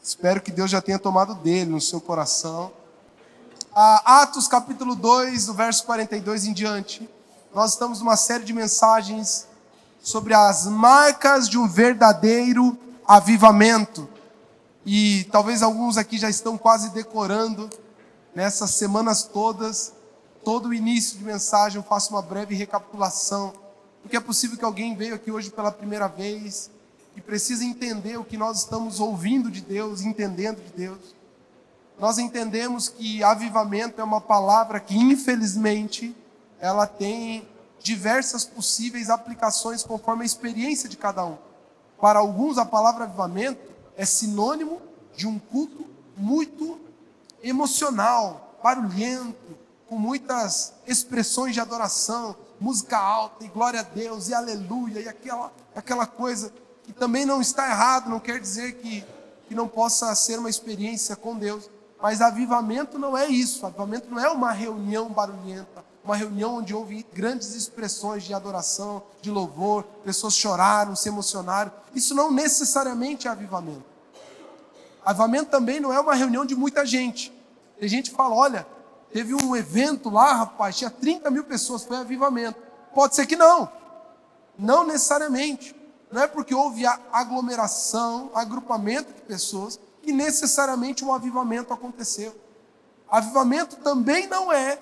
Espero que Deus já tenha tomado dele no seu coração. Atos capítulo 2, do verso 42 em diante. Nós estamos numa série de mensagens sobre as marcas de um verdadeiro avivamento. E talvez alguns aqui já estão quase decorando nessas semanas todas. Todo o início de mensagem eu faço uma breve recapitulação. Porque é possível que alguém veio aqui hoje pela primeira vez e precisa entender o que nós estamos ouvindo de Deus, entendendo de Deus. Nós entendemos que avivamento é uma palavra que, infelizmente, ela tem diversas possíveis aplicações conforme a experiência de cada um. Para alguns, a palavra avivamento é sinônimo de um culto muito emocional, barulhento, com muitas expressões de adoração, música alta e glória a Deus e aleluia e aquela coisa que também não está errado, não quer dizer que não possa ser uma experiência com Deus. Mas avivamento não é isso. Avivamento não é uma reunião barulhenta, uma reunião onde houve grandes expressões de adoração, de louvor, pessoas choraram, se emocionaram. Isso não necessariamente é avivamento. Avivamento também não é uma reunião de muita gente. Tem gente que fala, olha, teve um evento lá, rapaz, tinha 30 mil pessoas, foi avivamento. Pode ser que não. Não necessariamente. Não é porque houve aglomeração, agrupamento de pessoas, que necessariamente um avivamento aconteceu. Avivamento também não é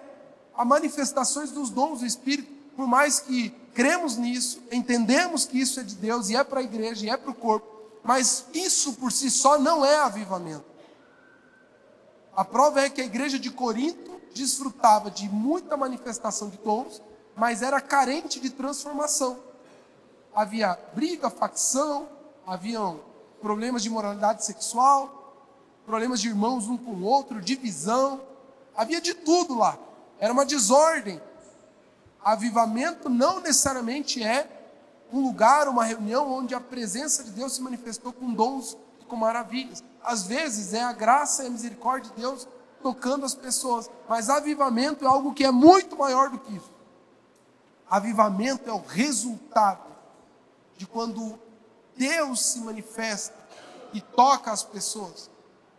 a manifestações dos dons do Espírito, por mais que cremos nisso, entendemos que isso é de Deus e é para a igreja e é para o corpo, mas isso por si só não é avivamento. A prova é que a igreja de Corinto desfrutava de muita manifestação de dons, mas era carente de transformação. Havia briga, facção, haviam problemas de moralidade sexual, problemas de irmãos um com o outro, divisão, havia de tudo lá, era uma desordem. Avivamento não necessariamente é um lugar, uma reunião onde a presença de Deus se manifestou com dons e com maravilhas. Às vezes é a graça e a misericórdia de Deus tocando as pessoas, mas avivamento é algo que é muito maior do que isso. Avivamento é o resultado de quando Deus se manifesta e toca as pessoas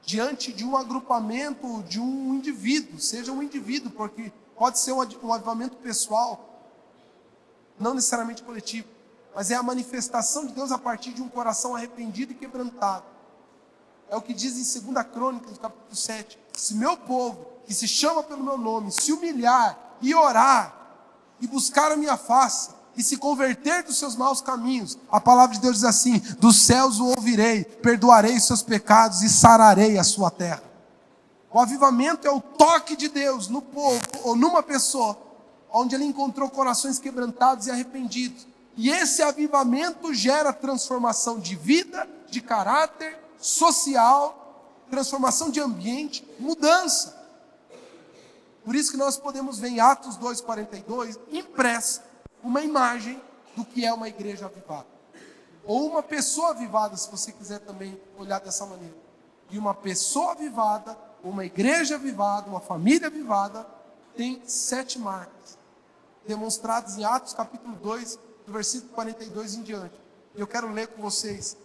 diante de um agrupamento, de um indivíduo, seja um indivíduo, porque pode ser um avivamento pessoal, não necessariamente coletivo, mas é a manifestação de Deus a partir de um coração arrependido e quebrantado. É o que diz em 2 Crônicas, capítulo 7, se meu povo, que se chama pelo meu nome, se humilhar e orar, e buscar a minha face, e se converter dos seus maus caminhos, a palavra de Deus diz assim, dos céus o ouvirei, perdoarei os seus pecados e sararei a sua terra. O avivamento é o toque de Deus no povo, ou numa pessoa, onde ele encontrou corações quebrantados e arrependidos. E esse avivamento gera transformação de vida, de caráter, social, transformação de ambiente, mudança. Por isso que nós podemos ver em Atos 2,42, impressa, uma imagem do que é uma igreja avivada. Ou uma pessoa avivada, se você quiser também olhar dessa maneira. E uma pessoa avivada, uma igreja avivada, uma família avivada, tem 7 marcas, demonstradas em Atos capítulo 2, do versículo 42 em diante. E eu quero ler com vocês,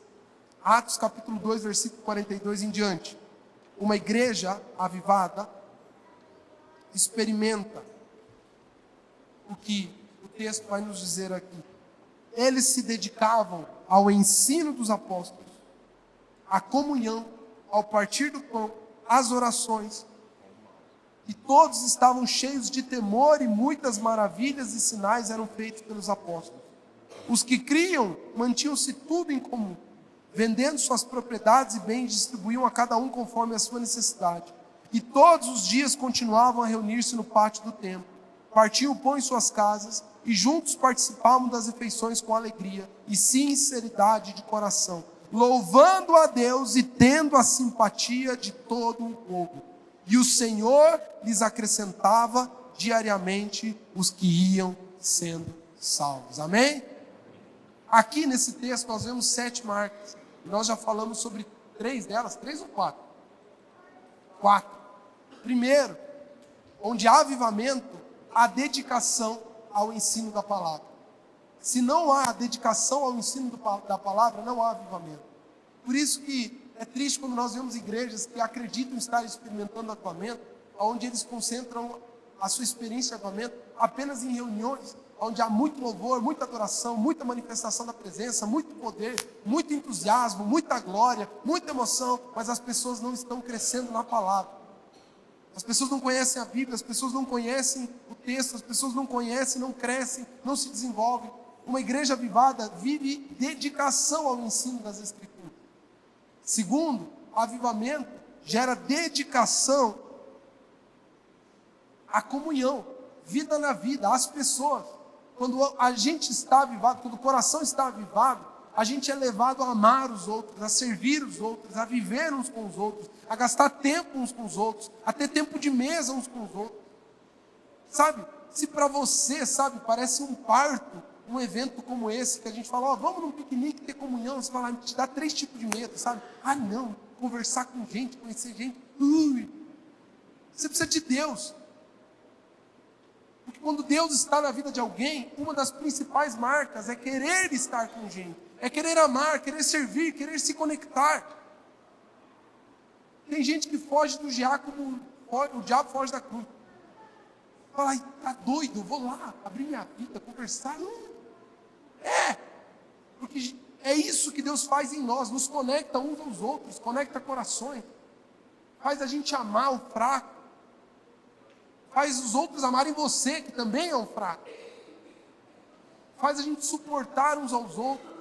Atos capítulo 2, versículo 42 em diante. Uma igreja avivada experimenta o que o texto vai nos dizer aqui. Eles se dedicavam ao ensino dos apóstolos, à comunhão, ao partir do pão, às orações. E todos estavam cheios de temor e muitas maravilhas e sinais eram feitos pelos apóstolos. Os que criam mantinham-se tudo em comum, vendendo suas propriedades e bens, distribuíam a cada um conforme a sua necessidade. E todos os dias continuavam a reunir-se no pátio do templo. Partiam o pão em suas casas e juntos participavam das refeições com alegria e sinceridade de coração, louvando a Deus e tendo a simpatia de todo o povo. E o Senhor lhes acrescentava diariamente os que iam sendo salvos. Amém? Aqui nesse texto nós vemos 7 marcas. E nós já falamos sobre 3 delas, 3 ou 4? 4. Primeiro, onde há avivamento, há dedicação ao ensino da palavra. Se não há dedicação ao ensino da palavra, não há avivamento. Por isso que É triste quando nós vemos igrejas que acreditam estar experimentando avivamento, onde eles concentram a sua experiência de avivamento apenas em reuniões, onde há muito louvor, muita adoração, muita manifestação da presença, muito poder, muito entusiasmo, muita glória, muita emoção, mas as pessoas não estão crescendo na palavra. As pessoas não conhecem a Bíblia, as pessoas não conhecem o texto, as pessoas não conhecem, não crescem, não se desenvolvem. Uma igreja avivada vive dedicação ao ensino das Escrituras. Segundo, avivamento gera dedicação à comunhão, vida na vida, às pessoas. Quando a gente está avivado, quando o coração está avivado, a gente é levado a amar os outros, a servir os outros, a viver uns com os outros, a gastar tempo uns com os outros, a ter tempo de mesa uns com os outros. Sabe, se para você, parece um parto, um evento como esse, que a gente fala, vamos num piquenique, ter comunhão, você fala, te dá 3 tipos de medo, sabe? Não, conversar com gente, conhecer gente, você precisa de Deus. Porque quando Deus está na vida de alguém, uma das principais marcas é querer estar com gente, é querer amar, querer servir, querer se conectar. Tem gente que foge do diabo como o diabo foge da cruz. Fala, tá doido, vou lá, abrir minha vida, conversar. Porque é isso que Deus faz em nós, nos conecta uns aos outros, conecta corações, faz a gente amar o fraco, faz os outros amarem você, que também é um fraco, faz a gente suportar uns aos outros.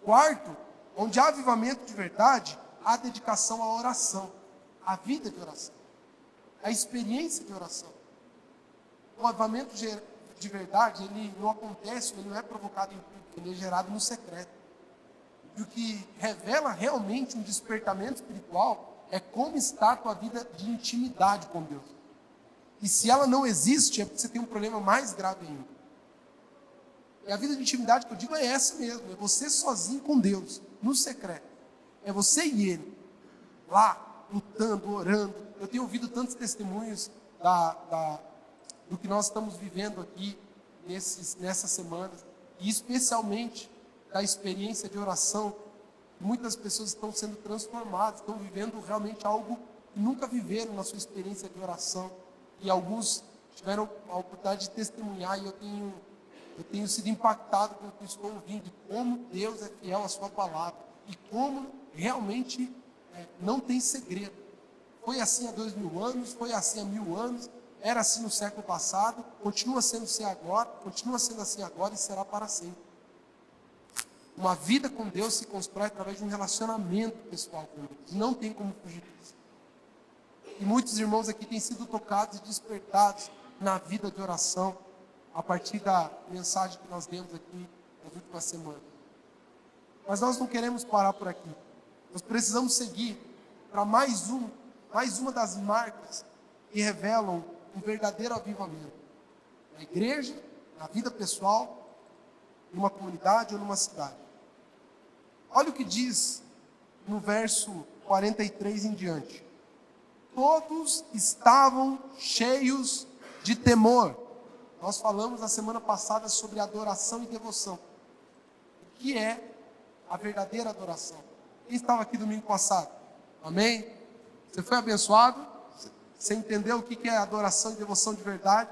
Quarto, onde há avivamento de verdade, há dedicação à oração, à vida de oração, à experiência de oração. O avivamento de verdade, ele não acontece, ele não é provocado em público, ele é gerado no secreto. E o que revela realmente um despertamento espiritual é como está a tua vida de intimidade com Deus. E se ela não existe, é porque você tem um problema mais grave ainda. E a vida de intimidade que eu digo é essa mesmo, é você sozinho com Deus, no secreto. É você e Ele, lá, lutando, orando. Eu tenho ouvido tantos testemunhos do que nós estamos vivendo aqui nessas semanas, e especialmente da experiência de oração. Muitas pessoas estão sendo transformadas, estão vivendo realmente algo que nunca viveram na sua experiência de oração, e alguns tiveram a oportunidade de testemunhar, e eu tenho sido impactado com o que estou ouvindo, de como Deus é fiel à sua palavra, e como realmente não tem segredo. Foi assim há 2000 anos, foi assim há 1000 anos, era assim no século passado, continua sendo assim agora e será para sempre. Uma vida com Deus se constrói através de um relacionamento pessoal com Deus. Não tem como fugir disso. E muitos irmãos aqui têm sido tocados e despertados na vida de oração a partir da mensagem que nós demos aqui nas últimas semanas. Mas nós não queremos parar por aqui. Nós precisamos seguir para mais uma das marcas que revelam um verdadeiro avivamento. Na igreja, na vida pessoal, numa comunidade ou numa cidade. Olha o que diz no verso 43 em diante. Todos estavam cheios de temor. Nós falamos na semana passada sobre adoração e devoção. O que é a verdadeira adoração? Quem estava aqui domingo passado? Amém? Você foi abençoado? Você entendeu o que é adoração e devoção de verdade?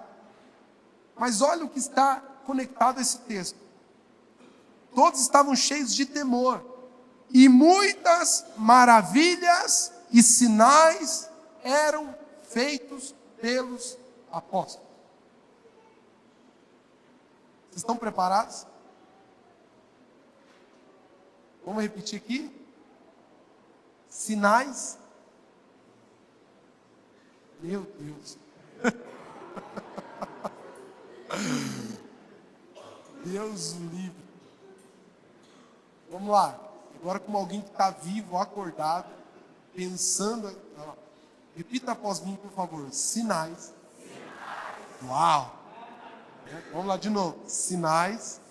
Mas olha o que está conectado a esse texto. Todos estavam cheios de temor, e muitas maravilhas e sinais eram feitos pelos apóstolos. Vocês estão preparados? Vamos repetir aqui? Sinais. Meu Deus. Deus o livre. Vamos lá. Agora como alguém que está vivo, acordado, pensando. Repita após mim, por favor. Sinais. Uau. Vamos lá de novo. Sinais.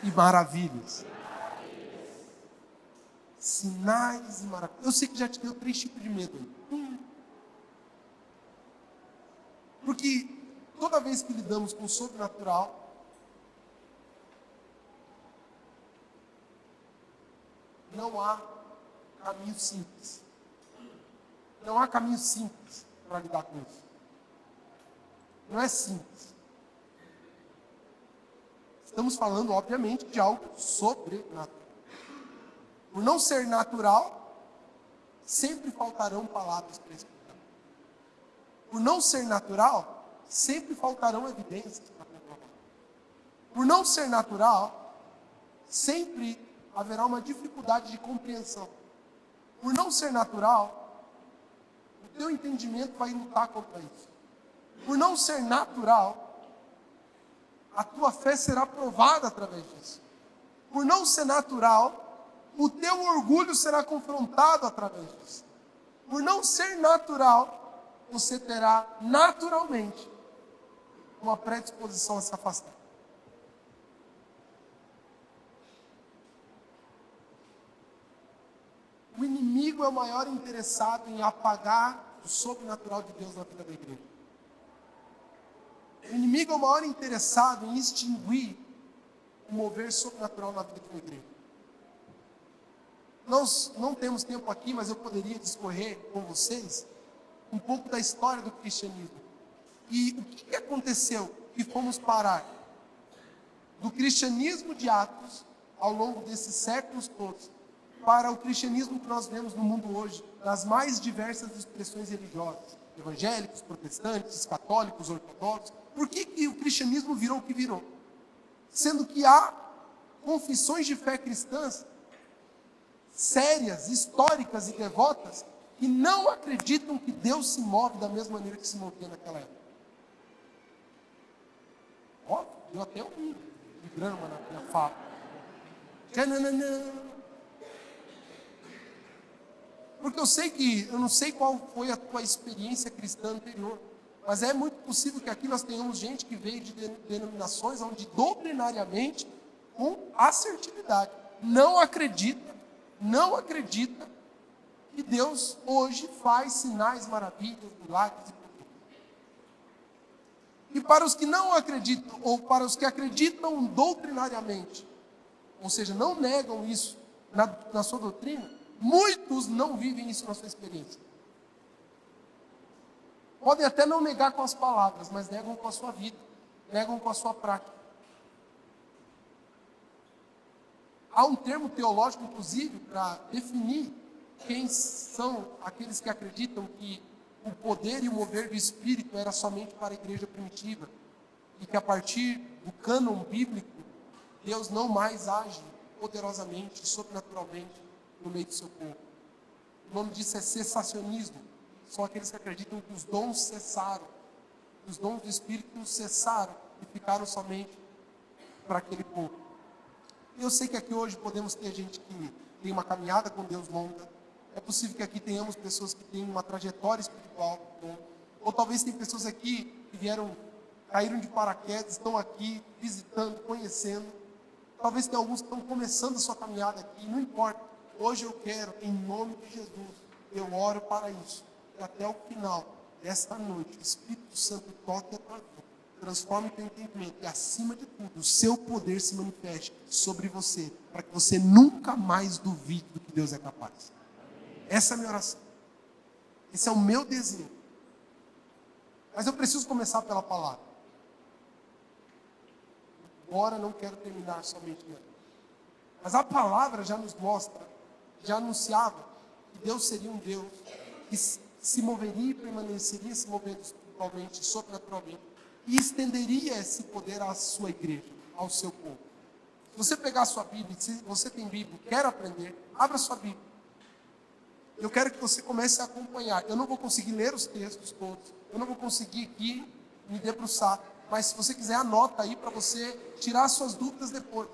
E maravilhas. Sinais e maravilhas. Eu sei que já te deu 3 tipos de medo aí. Porque toda vez que lidamos com o sobrenatural, não há caminho simples. Não há caminho simples para lidar com isso. Não é simples. Estamos falando, obviamente, de algo sobrenatural. Por não ser natural, sempre faltarão palavras para explicar. Por não ser natural, sempre faltarão evidências para comprovar. Por não ser natural, sempre haverá uma dificuldade de compreensão. Por não ser natural, o teu entendimento vai lutar contra isso. Por não ser natural, a tua fé será provada através disso. Por não ser natural, o teu orgulho será confrontado através disso. Por não ser natural, você terá naturalmente uma predisposição a se afastar. O inimigo é o maior interessado em apagar o sobrenatural de Deus na vida da igreja. O inimigo é o maior interessado em extinguir o mover sobrenatural na vida de uma igreja. Nós não temos tempo aqui, mas eu poderia discorrer com vocês um pouco da história do cristianismo. E o que aconteceu que fomos parar do cristianismo de Atos, ao longo desses séculos todos, para o cristianismo que nós vemos no mundo hoje, nas mais diversas expressões religiosas, evangélicos, protestantes, católicos, ortodoxos. Por que o cristianismo virou o que virou? Sendo que há confissões de fé cristãs sérias, históricas e devotas que não acreditam que Deus se move da mesma maneira que se movia naquela época. Ó, deu até um drama na minha fala. Porque eu não sei qual foi a tua experiência cristã anterior, mas é muito possível que aqui nós tenhamos gente que veio de denominações onde doutrinariamente, com assertividade, não acredita que Deus hoje faz sinais, maravilhas, milagres e poderes. E para os que não acreditam, ou para os que acreditam doutrinariamente, ou seja, não negam isso na sua doutrina, muitos não vivem isso na sua experiência. Podem até não negar com as palavras, mas negam com a sua vida, negam com a sua prática. Há um termo teológico, inclusive, para definir quem são aqueles que acreditam que o poder e o mover do Espírito era somente para a igreja primitiva e que a partir do cânon bíblico, Deus não mais age poderosamente, sobrenaturalmente no meio do seu povo. O nome disso é cessacionismo. São aqueles que acreditam que os dons cessaram, que os dons do Espírito cessaram e ficaram somente para aquele povo. Eu sei que aqui hoje podemos ter gente que tem uma caminhada com Deus longa. É possível que aqui tenhamos pessoas que têm uma trajetória espiritual longa. Ou talvez tem pessoas aqui que caíram de paraquedas, estão aqui visitando, conhecendo. Talvez tenha alguns que estão começando a sua caminhada aqui. Não importa. Hoje eu quero, em nome de Jesus, eu oro para isso. E até o final desta noite, o Espírito Santo toque a tua vida. Transforme o teu entendimento e, acima de tudo, o seu poder se manifeste sobre você, para que você nunca mais duvide do que Deus é capaz. Essa é a minha oração. Esse é o meu desejo. Mas eu preciso começar pela palavra. Agora não quero terminar somente nela. Mas a palavra já nos mostra, já anunciava que Deus seria um Deus que se moveria e permaneceria se movendo espiritualmente, sobrenaturalmente, e estenderia esse poder à sua igreja, ao seu povo. Se você pegar a sua Bíblia, se você tem Bíblia e quer aprender, abra a sua Bíblia. Eu quero que você comece a acompanhar. Eu não vou conseguir ler os textos todos, eu não vou conseguir aqui me debruçar, mas se você quiser, anota aí para você tirar suas dúvidas depois.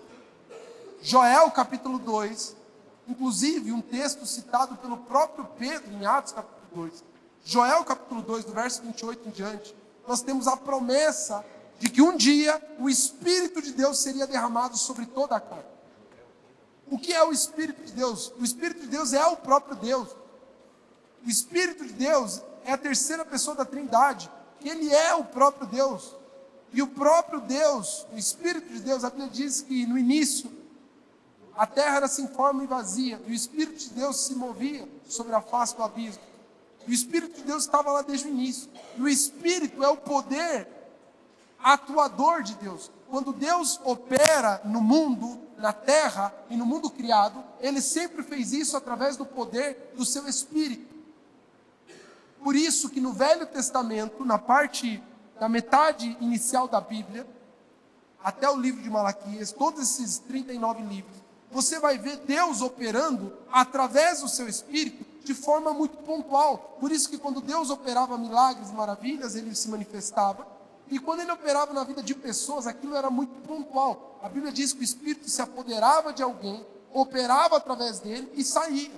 Joel capítulo 2, inclusive um texto citado pelo próprio Pedro em Atos capítulo 2. Joel capítulo 2, do verso 28 em diante, nós temos a promessa de que um dia o Espírito de Deus seria derramado sobre toda a carne. O que é o Espírito de Deus? O Espírito de Deus é o próprio Deus. O Espírito de Deus é a terceira pessoa da Trindade. Ele é o próprio Deus. E o próprio Deus, o Espírito de Deus, a Bíblia diz que no início, a terra era sem forma e vazia, e o Espírito de Deus se movia sobre a face do abismo. E o Espírito de Deus estava lá desde o início. E o Espírito é o poder atuador de Deus. Quando Deus opera no mundo, na terra e no mundo criado, Ele sempre fez isso através do poder do seu Espírito. Por isso que no Velho Testamento, na metade inicial da Bíblia, até o livro de Malaquias, todos esses 39 livros, você vai ver Deus operando através do seu Espírito de forma muito pontual. Por isso que quando Deus operava milagres e maravilhas, Ele se manifestava. E quando Ele operava na vida de pessoas, aquilo era muito pontual. A Bíblia diz que o Espírito se apoderava de alguém, operava através dele e saía.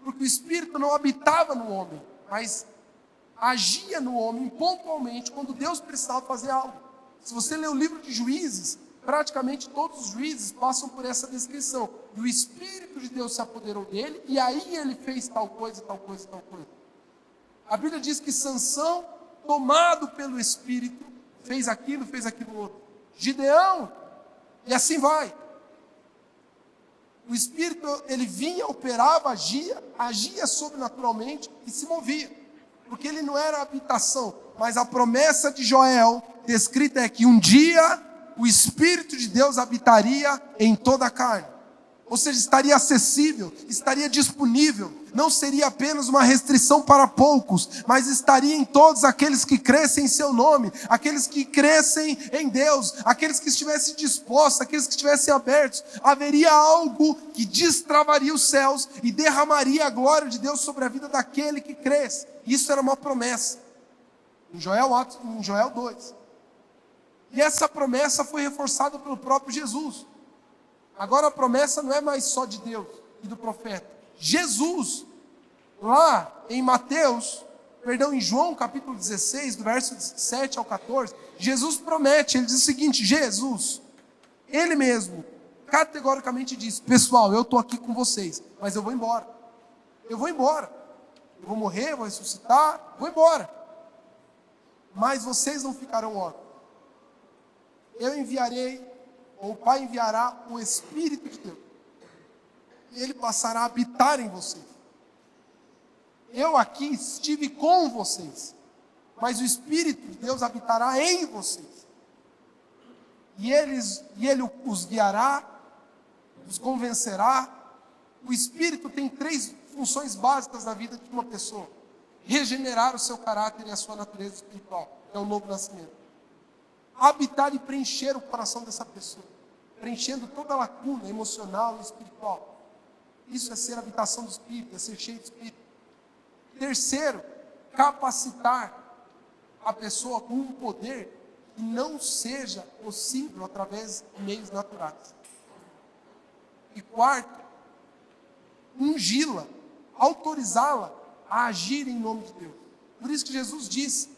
Porque o Espírito não habitava no homem, mas agia no homem pontualmente quando Deus precisava fazer algo. Se você ler o livro de Juízes, praticamente todos os juízes passam por essa descrição. E o Espírito de Deus se apoderou dele, e aí ele fez tal coisa, tal coisa, tal coisa. A Bíblia diz que Sansão, tomado pelo Espírito, fez aquilo outro. Gideão, e assim vai. O Espírito, ele vinha, operava, agia sobrenaturalmente e se movia. Porque ele não era habitação, mas a promessa de Joel, descrita é que um dia o Espírito de Deus habitaria em toda a carne. Ou seja, estaria acessível, estaria disponível, não seria apenas uma restrição para poucos, mas estaria em todos aqueles que crescem em seu nome, aqueles que crescem em Deus, aqueles que estivessem dispostos, aqueles que estivessem abertos. Haveria algo que destravaria os céus e derramaria a glória de Deus sobre a vida daquele que cresce. Isso era uma promessa, em Joel 2. E essa promessa foi reforçada pelo próprio Jesus. Agora a promessa não é mais só de Deus e do profeta. Jesus, lá em em João capítulo 16, do verso 7 ao 14, Jesus promete, ele diz o seguinte: Jesus, ele mesmo, categoricamente diz: pessoal, eu estou aqui com vocês, mas eu vou embora. Eu vou embora. Eu vou morrer, vou ressuscitar, vou embora. Mas vocês não ficarão órfãos. Eu enviarei, ou o Pai enviará o Espírito de Deus. E Ele passará a habitar em vocês. Eu aqui estive com vocês, mas o Espírito de Deus habitará em vocês. E Ele os guiará, os convencerá. O Espírito tem 3 funções básicas na vida de uma pessoa: regenerar o seu caráter e a sua natureza espiritual, que é o novo nascimento. Habitar e preencher o coração dessa pessoa, preenchendo toda a lacuna emocional e espiritual. Isso é ser habitação do Espírito, é ser cheio do Espírito. Terceiro, capacitar a pessoa com um poder que não seja possível através de meios naturais. E quarto, ungi-la, autorizá-la a agir em nome de Deus. Por isso que Jesus disse: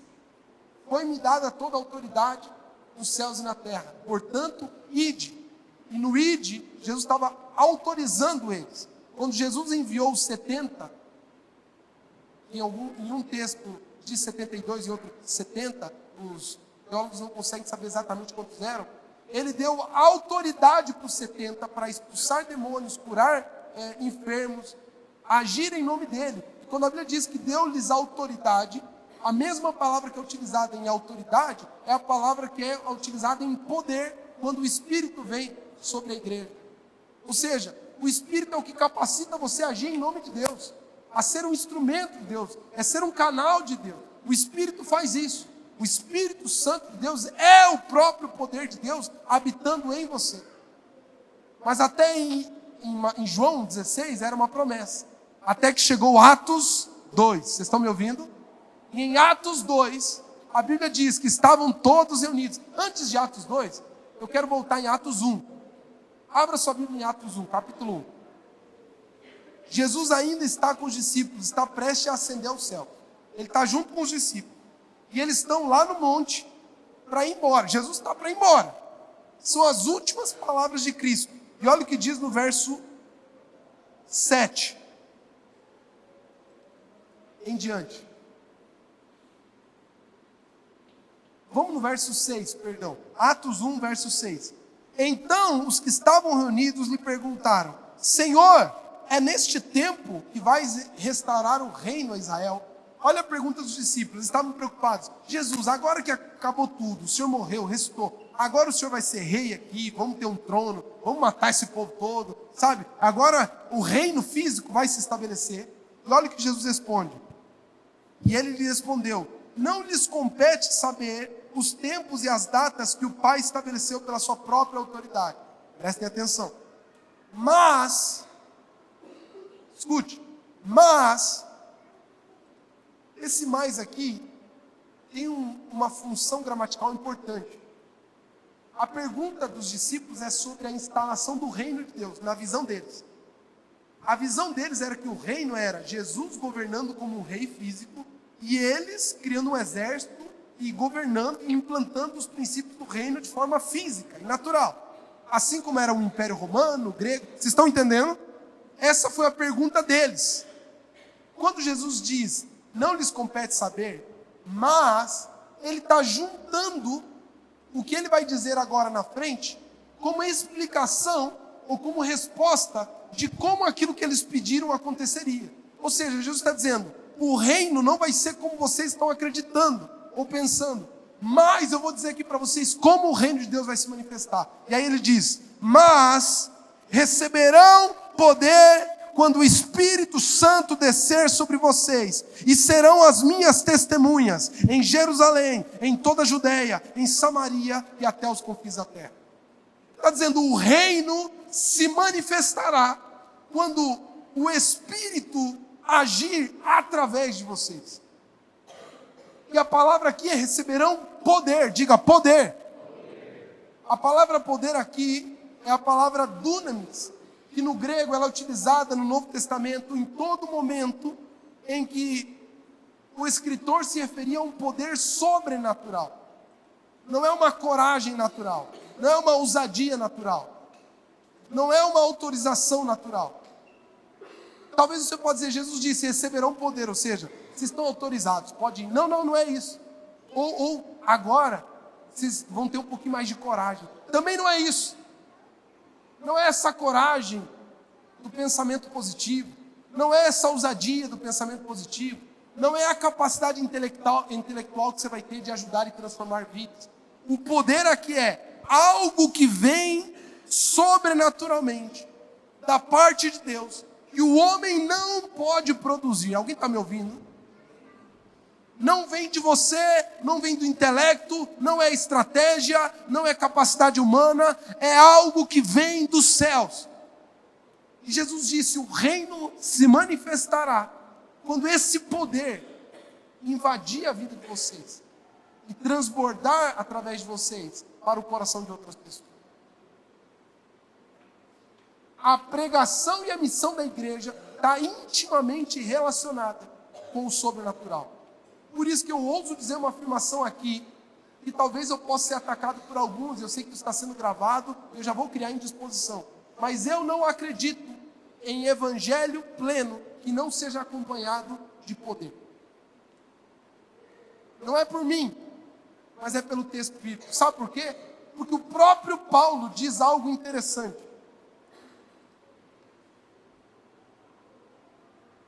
foi-me dada toda a autoridade nos céus e na terra, portanto, ide. E no ide, Jesus estava autorizando eles. Quando Jesus enviou os 70, em um texto diz 72 e outro 70, os teólogos não conseguem saber exatamente quantos eram, ele deu autoridade para os 70 para expulsar demônios, curar enfermos, agir em nome dele. E quando a Bíblia diz que deu-lhes autoridade, a mesma palavra que é utilizada em autoridade é a palavra que é utilizada em poder quando o Espírito vem sobre a igreja. Ou seja, o Espírito é o que capacita você a agir em nome de Deus, a ser um instrumento de Deus, é ser um canal de Deus. O Espírito faz isso. O Espírito Santo de Deus é o próprio poder de Deus habitando em você. Mas até em João 16 era uma promessa, até que chegou Atos 2. Vocês estão me ouvindo? E em Atos 2, a Bíblia diz que estavam todos reunidos. Antes de Atos 2, eu quero voltar em Atos 1. Abra sua Bíblia em Atos 1, capítulo 1. Jesus ainda está com os discípulos, está prestes a ascender ao céu. Ele está junto com os discípulos. E eles estão lá no monte para ir embora. Jesus está para ir embora. São as últimas palavras de Cristo. E olha o que diz no verso 7 em diante. Vamos no verso 6, perdão. Atos 1, verso 6. Então os que estavam reunidos lhe perguntaram: Senhor, é neste tempo que vais restaurar o reino a Israel? Olha a pergunta dos discípulos, eles estavam preocupados. Jesus, agora que acabou tudo, o Senhor morreu, ressuscitou, agora o Senhor vai ser rei aqui, vamos ter um trono, vamos matar esse povo todo, sabe? Agora o reino físico vai se estabelecer. E olha o que Jesus responde. E ele lhe respondeu: não lhes compete saber os tempos e as datas que o Pai estabeleceu pela sua própria autoridade. Prestem atenção. Mas, escute, mas, esse mais aqui tem uma função gramatical importante. A pergunta dos discípulos é sobre a instalação do reino de Deus, na visão deles. A visão deles era que o reino era Jesus governando como um rei físico e eles criando um exército e governando e implantando os princípios do reino de forma física e natural. Assim como era o Império Romano, o grego. Vocês estão entendendo? Essa foi a pergunta deles. Quando Jesus diz, não lhes compete saber, mas ele está juntando o que ele vai dizer agora na frente como explicação ou como resposta de como aquilo que eles pediram aconteceria. Ou seja, Jesus está dizendo, o reino não vai ser como vocês estão acreditando ou pensando, mas eu vou dizer aqui para vocês como o reino de Deus vai se manifestar. E aí ele diz, mas receberão poder quando o Espírito Santo descer sobre vocês, e serão as minhas testemunhas em Jerusalém, em toda a Judéia, em Samaria e até os confins da terra. Está dizendo, o reino se manifestará quando o Espírito agir através de vocês. E a palavra aqui é receberão poder, diga poder. A palavra poder aqui é a palavra dunamis, que no grego ela é utilizada no Novo Testamento em todo momento em que o escritor se referia a um poder sobrenatural. Não é uma coragem natural, não é uma ousadia natural, não é uma autorização natural. Talvez você pode dizer, Jesus disse, receberão poder, ou seja, vocês estão autorizados, pode ir. Não é isso. Ou agora, vocês vão ter um pouquinho mais de coragem. Também não é isso. Não é essa coragem do pensamento positivo, não é essa ousadia do pensamento positivo, não é a capacidade intelectual que você vai ter de ajudar e transformar vidas. O poder aqui é algo que vem sobrenaturalmente da parte de Deus e o homem não pode produzir. Alguém está me ouvindo? Não vem de você, não vem do intelecto, não é estratégia, não é capacidade humana, é algo que vem dos céus. E Jesus disse, o reino se manifestará quando esse poder invadir a vida de vocês e transbordar através de vocês para o coração de outras pessoas. A pregação e a missão da igreja está intimamente relacionada com o sobrenatural. Por isso que eu ouso dizer uma afirmação aqui, que talvez eu possa ser atacado por alguns, eu sei que isso está sendo gravado, eu já vou criar indisposição. Mas eu não acredito em evangelho pleno que não seja acompanhado de poder. Não é por mim, mas é pelo texto bíblico. Sabe por quê? Porque o próprio Paulo diz algo interessante.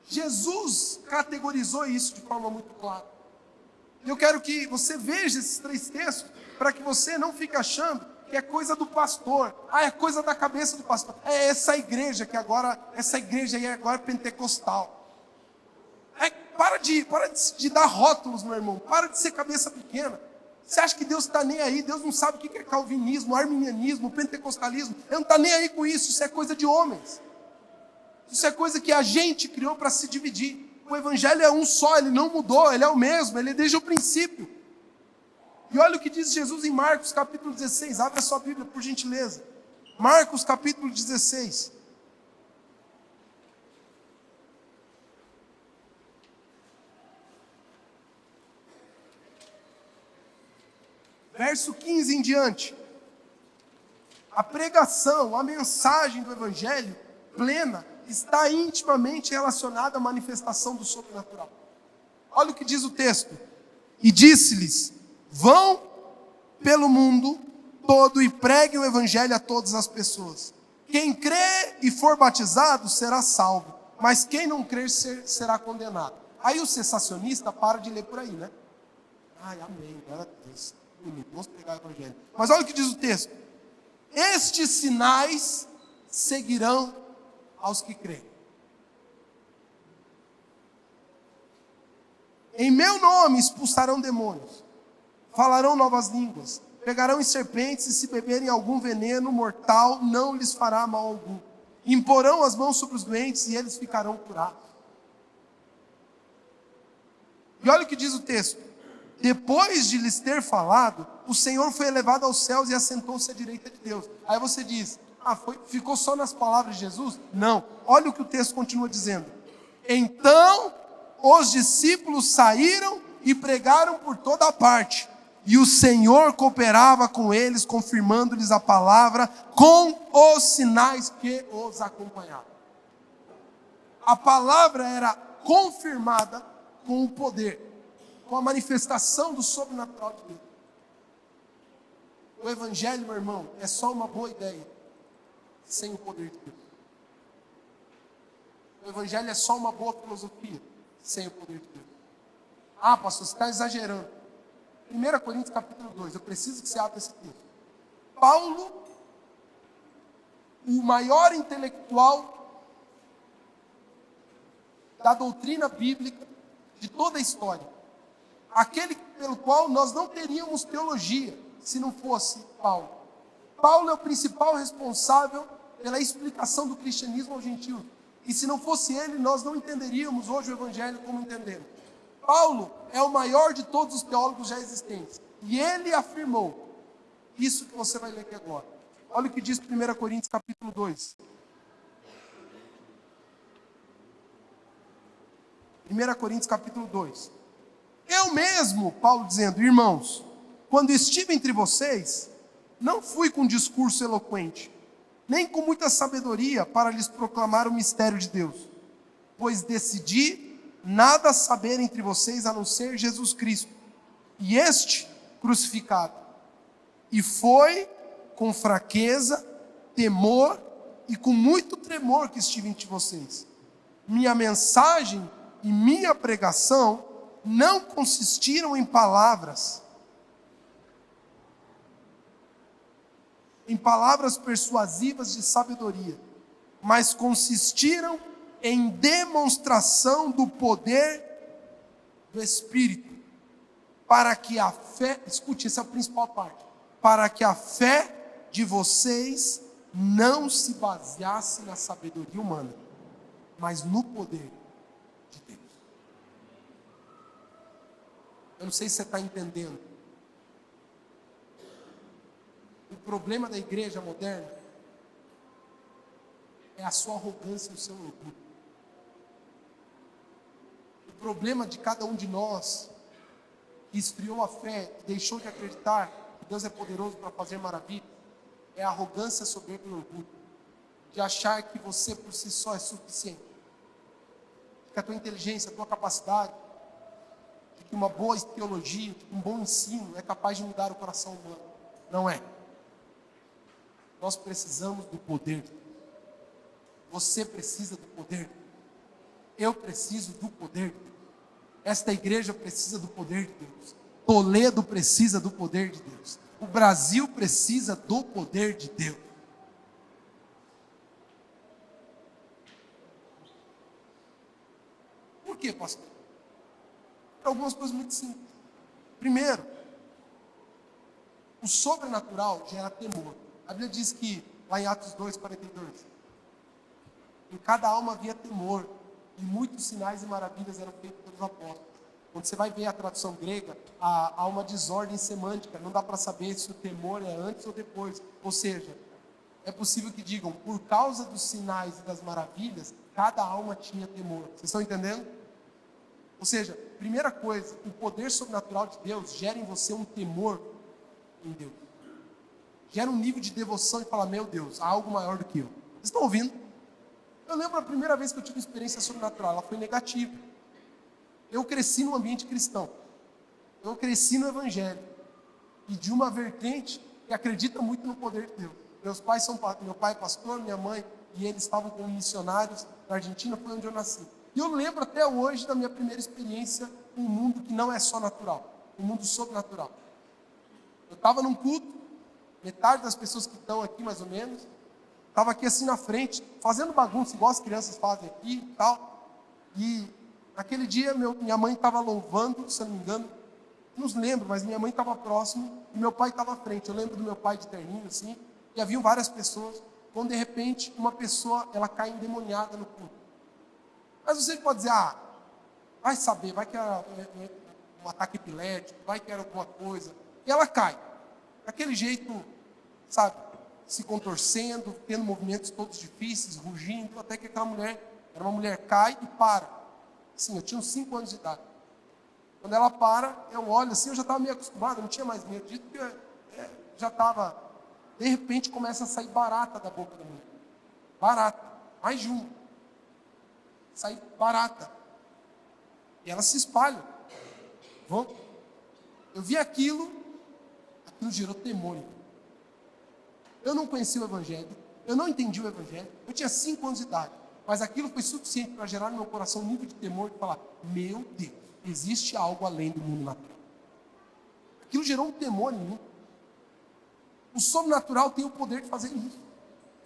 Jesus categorizou isso de forma muito clara. Eu quero que você veja esses 3 textos, para que você não fique achando que é coisa do pastor. É coisa da cabeça do pastor. É essa igreja que agora, essa igreja aí agora é pentecostal. Para de dar rótulos, meu irmão. Para de ser cabeça pequena. Você acha que Deus está nem aí? Deus não sabe o que é calvinismo, arminianismo, pentecostalismo. Ele não está nem aí com isso. Isso é coisa de homens. Isso é coisa que a gente criou para se dividir. O evangelho é um só, ele não mudou, ele é o mesmo, ele é desde o princípio. E olha o que diz Jesus em Marcos capítulo 16, abre a sua Bíblia por gentileza. Marcos capítulo 16. Verso 15 em diante. A pregação, a mensagem do evangelho plena, está intimamente relacionada à manifestação do sobrenatural. Olha o que diz o texto. E disse-lhes, vão pelo mundo todo e preguem o evangelho a todas as pessoas. Quem crê e for batizado será salvo, mas quem não crer será condenado. Aí o sensacionista para de ler por aí, né? Ai, amém, glória a Deus. Vamos pregar o evangelho. Mas olha o que diz o texto. Estes sinais seguirão aos que creem. Em meu nome expulsarão demônios, falarão novas línguas, pegarão em serpentes e se beberem algum veneno mortal, não lhes fará mal algum. Imporão as mãos sobre os doentes e eles ficarão curados. E olha o que diz o texto. Depois de lhes ter falado, o Senhor foi elevado aos céus e assentou-se à direita de Deus. Aí você diz, ficou só nas palavras de Jesus? Não, olha o que o texto continua dizendo. Então os discípulos saíram e pregaram por toda a parte, e o Senhor cooperava com eles, confirmando-lhes a palavra com os sinais que os acompanhavam. A palavra era confirmada com o poder, com a manifestação do sobrenatural de Deus. O evangelho, meu irmão, é só uma boa ideia, sem o poder de Deus. O evangelho é só uma boa filosofia, sem o poder de Deus. Ah, pastor, você está exagerando. 1 Coríntios capítulo 2, eu preciso que você abra esse texto. Paulo, o maior intelectual da doutrina bíblica de toda a história, aquele pelo qual nós não teríamos teologia se não fosse Paulo. Paulo é o principal responsável pela explicação do cristianismo aos gentios. E se não fosse ele, nós não entenderíamos hoje o evangelho como entendemos. Paulo é o maior de todos os teólogos já existentes. E ele afirmou isso que você vai ler aqui agora. Olha o que diz 1 Coríntios capítulo 2. 1 Coríntios capítulo 2. Eu mesmo, Paulo dizendo, irmãos, quando estive entre vocês, não fui com discurso eloquente, nem com muita sabedoria para lhes proclamar o mistério de Deus, pois decidi nada saber entre vocês a não ser Jesus Cristo, e este crucificado. E foi com fraqueza, temor e com muito tremor que estive entre vocês. Minha mensagem e minha pregação não consistiram em palavras persuasivas de sabedoria, mas consistiram em demonstração do poder do Espírito, para que a fé, escute, essa é a principal parte, para que a fé de vocês não se baseasse na sabedoria humana, mas no poder de Deus. Eu não sei se você está entendendo. O problema da igreja moderna é a sua arrogância e o seu orgulho. O problema de cada um de nós que esfriou a fé e deixou de acreditar que Deus é poderoso para fazer maravilha é a arrogância, soberba e orgulho, de achar que você por si só é suficiente, que a tua inteligência, a tua capacidade, de que uma boa teologia, de que um bom ensino é capaz de mudar o coração humano. Não é. Nós precisamos do poder de Deus. Você precisa do poder de Deus. Eu preciso do poder de Deus. Esta igreja precisa do poder de Deus. Toledo precisa do poder de Deus. O Brasil precisa do poder de Deus. Por quê, pastor? Algumas coisas muito simples. Primeiro, o sobrenatural gera temor. A Bíblia diz que, lá em Atos 2:42, em cada alma havia temor, e muitos sinais e maravilhas eram feitos pelos apóstolos. Quando você vai ver a tradução grega, há uma desordem semântica, não dá para saber se o temor é antes ou depois. Ou seja, é possível que digam, por causa dos sinais e das maravilhas, cada alma tinha temor. Vocês estão entendendo? Ou seja, primeira coisa, o poder sobrenatural de Deus gera em você um temor em Deus. Gera um nível de devoção e fala, meu Deus, há algo maior do que eu. Vocês estão ouvindo? Eu lembro a primeira vez que eu tive uma experiência sobrenatural, ela foi negativa. Eu cresci num ambiente cristão. Eu cresci no Evangelho. E de uma vertente que acredita muito no poder de Deus. Meu pai é pastor, minha mãe, e eles estavam como missionários na Argentina, foi onde eu nasci. E eu lembro até hoje da minha primeira experiência com um mundo que não é só natural, um mundo sobrenatural. Eu estava num culto, metade das pessoas que estão aqui mais ou menos, estava aqui assim na frente, fazendo bagunça, igual as crianças fazem aqui e tal. E naquele dia minha mãe estava louvando, se eu não me engano, não lembro, mas minha mãe estava próximo e meu pai estava à frente. Eu lembro do meu pai de terninho assim, e haviam várias pessoas, quando de repente uma pessoa, ela cai endemoniada no culto. Mas você pode dizer, vai saber, vai que era um ataque epilético, vai que era alguma coisa. E ela cai, daquele jeito, sabe, se contorcendo, tendo movimentos todos difíceis, rugindo, até que aquela mulher, era uma mulher, cai e para. Sim, eu tinha uns 5 anos de idade. Quando ela para, eu olho assim, eu já estava meio acostumado, eu não tinha mais medo disso, porque já estava, de repente começa a sair barata da boca da mulher. Barata, mais de uma. Sai barata. E ela se espalha. Bom, eu vi aquilo gerou temor em mim. Eu não conhecia o Evangelho, eu não entendi o Evangelho, eu tinha 5 anos de idade, mas aquilo foi suficiente para gerar no meu coração um nível de temor, de falar, meu Deus, existe algo além do mundo natural. Aquilo gerou um temor em mim. O sobrenatural tem o poder de fazer isso.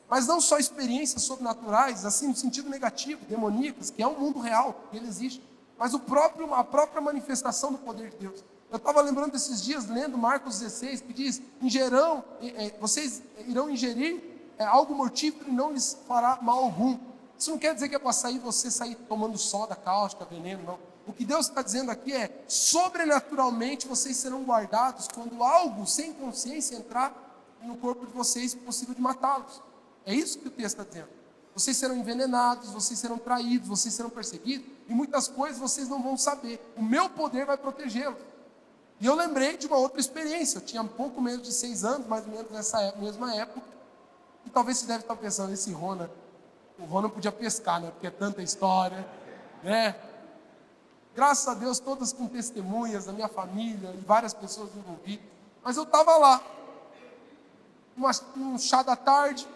Mas não só experiências sobrenaturais, assim, no sentido negativo, demoníacas, que é um mundo real, que ele existe, mas a própria manifestação do poder de Deus. Eu estava lembrando desses dias, lendo Marcos 16, que diz, vocês irão ingerir algo mortífero e não lhes fará mal algum. Isso não quer dizer que é para você sair tomando soda, cáustica, veneno, não. O que Deus está dizendo aqui é, sobrenaturalmente vocês serão guardados quando algo sem consciência entrar no corpo de vocês, possível de matá-los. É isso que o texto está dizendo. Vocês serão envenenados, vocês serão traídos, vocês serão perseguidos, e muitas coisas vocês não vão saber. O meu poder vai protegê-los. E eu lembrei de uma outra experiência. Eu tinha um pouco menos de 6 anos, mais ou menos nessa mesma época. E talvez você deve estar pensando, o Rona podia pescar, né? Porque é tanta história, né? Graças a Deus, todas com testemunhas da minha família e várias pessoas envolvidas. Mas eu estava lá, um chá da tarde,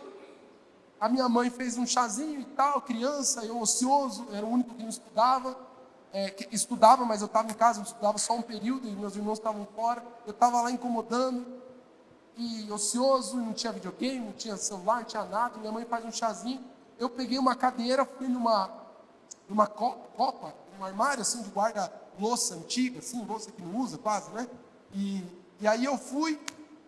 a minha mãe fez um chazinho e tal, criança, eu ocioso, era o único que não estudava. Estudava, mas eu estava em casa, eu estudava só um período e meus irmãos estavam fora. Eu estava lá incomodando e ocioso, não tinha videogame, não tinha celular, não tinha nada. Minha mãe faz um chazinho. Eu peguei uma cadeira, fui numa copa, um armário assim de guarda-louça antiga, assim, louça que não usa quase, né? E aí eu fui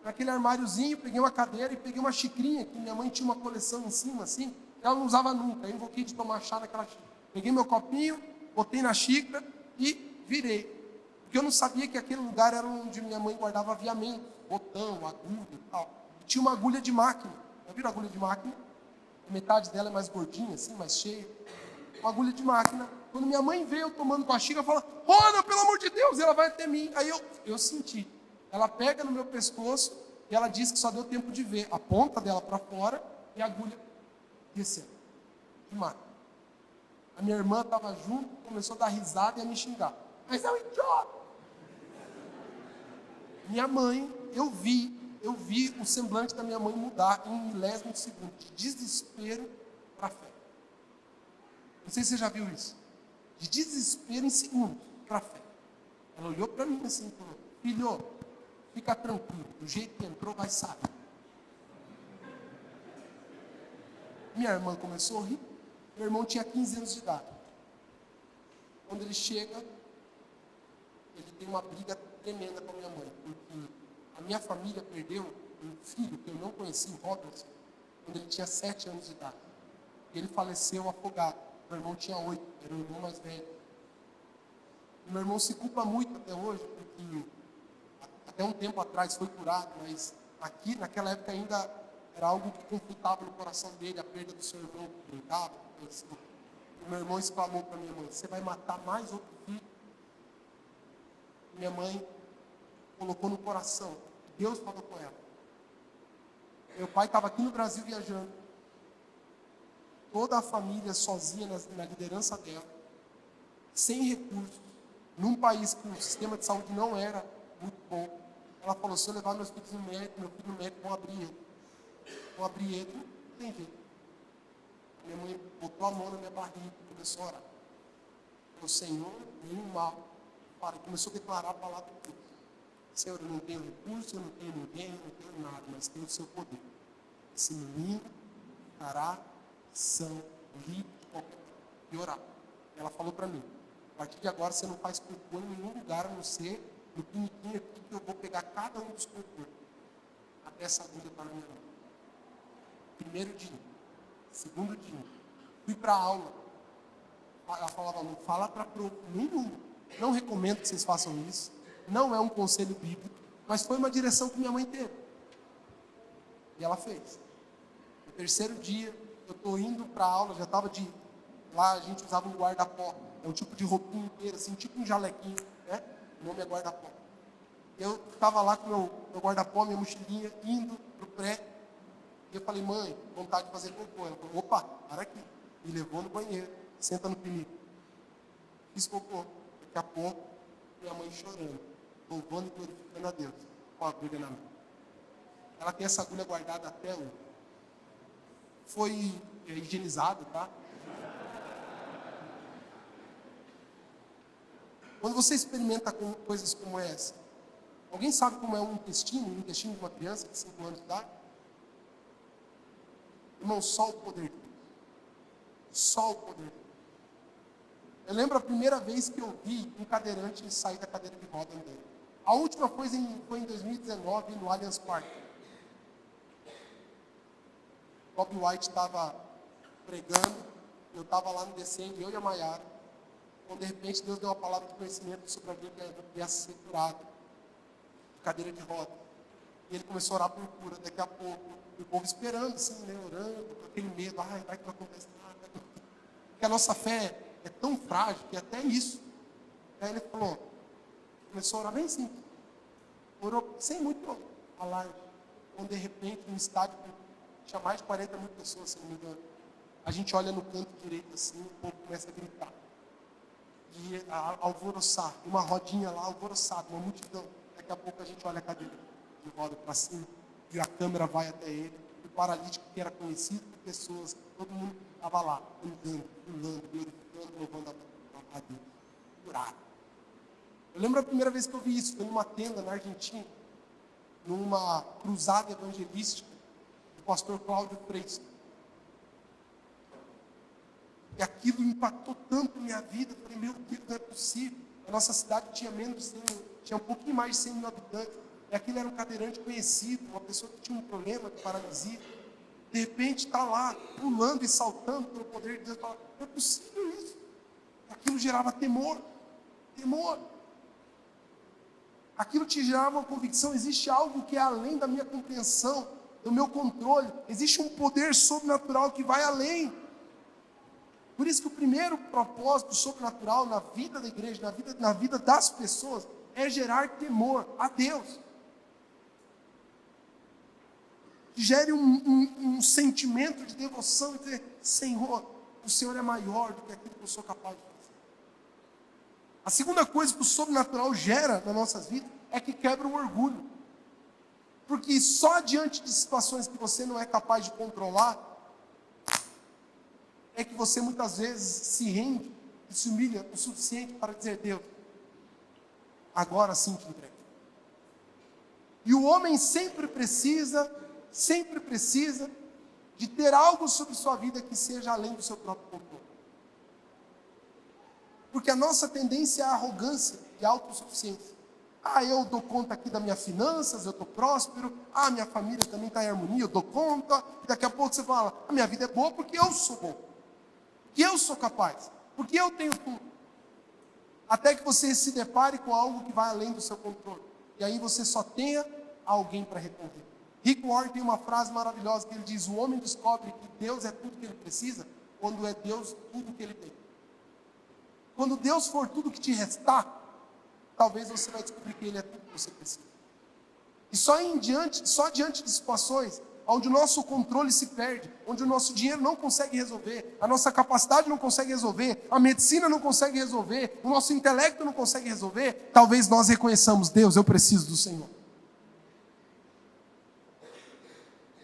naquele armáriozinho, peguei uma cadeira e peguei uma xicrinha, que minha mãe tinha uma coleção em cima, assim, ela não usava nunca. Eu invoquei de tomar chá naquela xícara. Peguei meu copinho, botei na xícara e virei. Porque eu não sabia que aquele lugar era onde minha mãe guardava aviamento, botão, agulha e tal. E tinha uma agulha de máquina. Já viram a agulha de máquina? A metade dela é mais gordinha, assim, mais cheia. Uma agulha de máquina. Quando minha mãe veio eu tomando com a xícara, fala, Rona, pelo amor de Deus, e ela vai até mim. Aí eu senti. Ela pega no meu pescoço e ela diz que só deu tempo de ver a ponta dela para fora e a agulha descendo. De máquina. A minha irmã estava junto, começou a dar risada e a me xingar. Mas é um idiota! Minha mãe, eu vi o semblante da minha mãe mudar em 1 milésimo de segundo, de desespero para fé. Não sei se você já viu isso. De desespero em segundo para fé. Ela olhou para mim assim e falou, filho, fica tranquilo, do jeito que entrou vai sair. Minha irmã começou a rir. Meu irmão tinha 15 anos de idade. Quando ele chega, ele tem uma briga tremenda com a minha mãe, porque a minha família perdeu um filho que eu não conheci, o Robertson, quando ele tinha 7 anos de idade. E ele faleceu afogado. Meu irmão tinha 8, era o irmão mais velho. E meu irmão se culpa muito até hoje, porque até um tempo atrás foi curado, mas aqui, naquela época ainda era algo que conflitava no coração dele, a perda do seu irmão que brincava. O meu irmão exclamou para minha mãe, você vai matar mais outro filho? Minha mãe colocou no coração, Deus falou com ela. Meu pai estava aqui no Brasil viajando, toda a família sozinha na liderança dela, sem recursos, num país que o sistema de saúde não era muito bom, Ela falou, se eu levar meus filhos no médico, meu filho no médico, vão abrir ele. Vão abrir ele, não tem jeito. Minha mãe botou a mão na minha barriga e começou a orar. O Senhor, nenhum mal. Para, começou a declarar a palavra de Deus. Senhor, eu não tenho recurso, eu não tenho ninguém, eu não tenho nada, mas tenho o seu poder. Esse menino ficará são, livre de qualquer coisa. E orar. Ela falou para mim, a partir de agora você não faz cocô em nenhum lugar, a não ser no piniquinho aqui, que eu vou pegar cada um dos cocôs. Até essa agulha está na minha mão. Primeiro dia. Segundo dia. Fui para a aula. Ela falava, não fala para nenhum. Não recomendo que vocês façam isso. Não é um conselho bíblico. Mas foi uma direção que minha mãe teve. E ela fez. No terceiro dia, eu estou indo para a aula, já estava de... Lá a gente usava um guarda-pó. É um tipo de roupinha inteira, assim, tipo um jalequinho, né? O nome é guarda-pó. Eu estava lá com meu guarda-pó, minha mochilinha, indo para o pré. E eu falei, mãe, vontade de fazer cocô. Ela falou, opa, para aqui. Me levou no banheiro, senta no pinico. Fiz cocô. Daqui a pouco, minha mãe chorando, louvando e glorificando a Deus, com a agulha na mão. Ela tem essa agulha guardada até hoje. Foi higienizado, tá? Quando você experimenta coisas como essa, alguém sabe como é o intestino de uma criança de 5 anos de idade? Irmão, só o poder de Deus. Só o poder de Deus. Eu lembro a primeira vez que eu vi um cadeirante sair da cadeira de roda andando. A última foi em 2019, no Allianz Parque. Bob White estava pregando, eu estava lá no descendo, eu e a Maiara. Quando de repente Deus deu uma palavra de conhecimento sobre alguém que ia ser curado, de cadeira de roda. E ele começou a orar por cura. Daqui a pouco, o povo esperando, assim, né, orando, com aquele medo, ai, vai que não acontece nada. Porque a nossa fé é tão frágil que até isso. Aí ele falou, começou a orar bem simples. Orou sem muito alarme. Quando de repente, no estádio, tinha mais de 40 mil pessoas, se não me engano. A gente olha no canto direito assim, o povo começa a gritar. E a alvoroçar, uma rodinha lá alvoroçada, uma multidão. Daqui a pouco a gente olha a cadeira de roda para cima, e a câmera vai até ele. O paralítico que era conhecido por pessoas, todo mundo estava lá, andando, pulando, glorificando, louvando a Deus. Curado. Eu lembro a primeira vez que eu vi isso, foi numa tenda na Argentina, numa cruzada evangelística do pastor Cláudio Freixo. E aquilo impactou tanto a minha vida. Eu falei, meu Deus, não é possível. A nossa cidade tinha tinha um pouquinho mais de 100 mil habitantes. E aquilo era um cadeirante conhecido, uma pessoa que tinha um problema de paralisia. De repente está lá, pulando e saltando pelo poder de Deus. Fala, não é possível isso. Aquilo gerava temor. Temor. Aquilo te gerava uma convicção. Existe algo que é além da minha compreensão, do meu controle. Existe um poder sobrenatural que vai além. Por isso que o primeiro propósito sobrenatural na vida da igreja, na vida das pessoas, é gerar temor a Deus. Que gere um sentimento de devoção e dizer, Senhor, o Senhor é maior do que aquilo que eu sou capaz de fazer. A segunda coisa que o sobrenatural gera nas nossas vidas é que quebra o orgulho. Porque só diante de situações que você não é capaz de controlar, é que você muitas vezes se rende e se humilha o suficiente para dizer, Deus, agora sim te entrego. E o homem sempre precisa de ter algo sobre sua vida que seja além do seu próprio controle. Porque a nossa tendência é a arrogância e a autossuficiência. Eu dou conta aqui das minhas finanças, eu estou próspero. Minha família também está em harmonia, eu dou conta. E daqui a pouco você fala, a minha vida é boa porque eu sou bom. Porque eu sou capaz, porque eu tenho tudo. Até que você se depare com algo que vai além do seu controle. E aí você só tenha alguém para recorrer. Rick Warren tem uma frase maravilhosa que ele diz, o homem descobre que Deus é tudo que ele precisa, quando é Deus tudo que ele tem. Quando Deus for tudo que te restar, talvez você vai descobrir que Ele é tudo que você precisa. E só diante de situações onde o nosso controle se perde, onde o nosso dinheiro não consegue resolver, a nossa capacidade não consegue resolver, a medicina não consegue resolver, o nosso intelecto não consegue resolver, talvez nós reconheçamos, Deus, eu preciso do Senhor.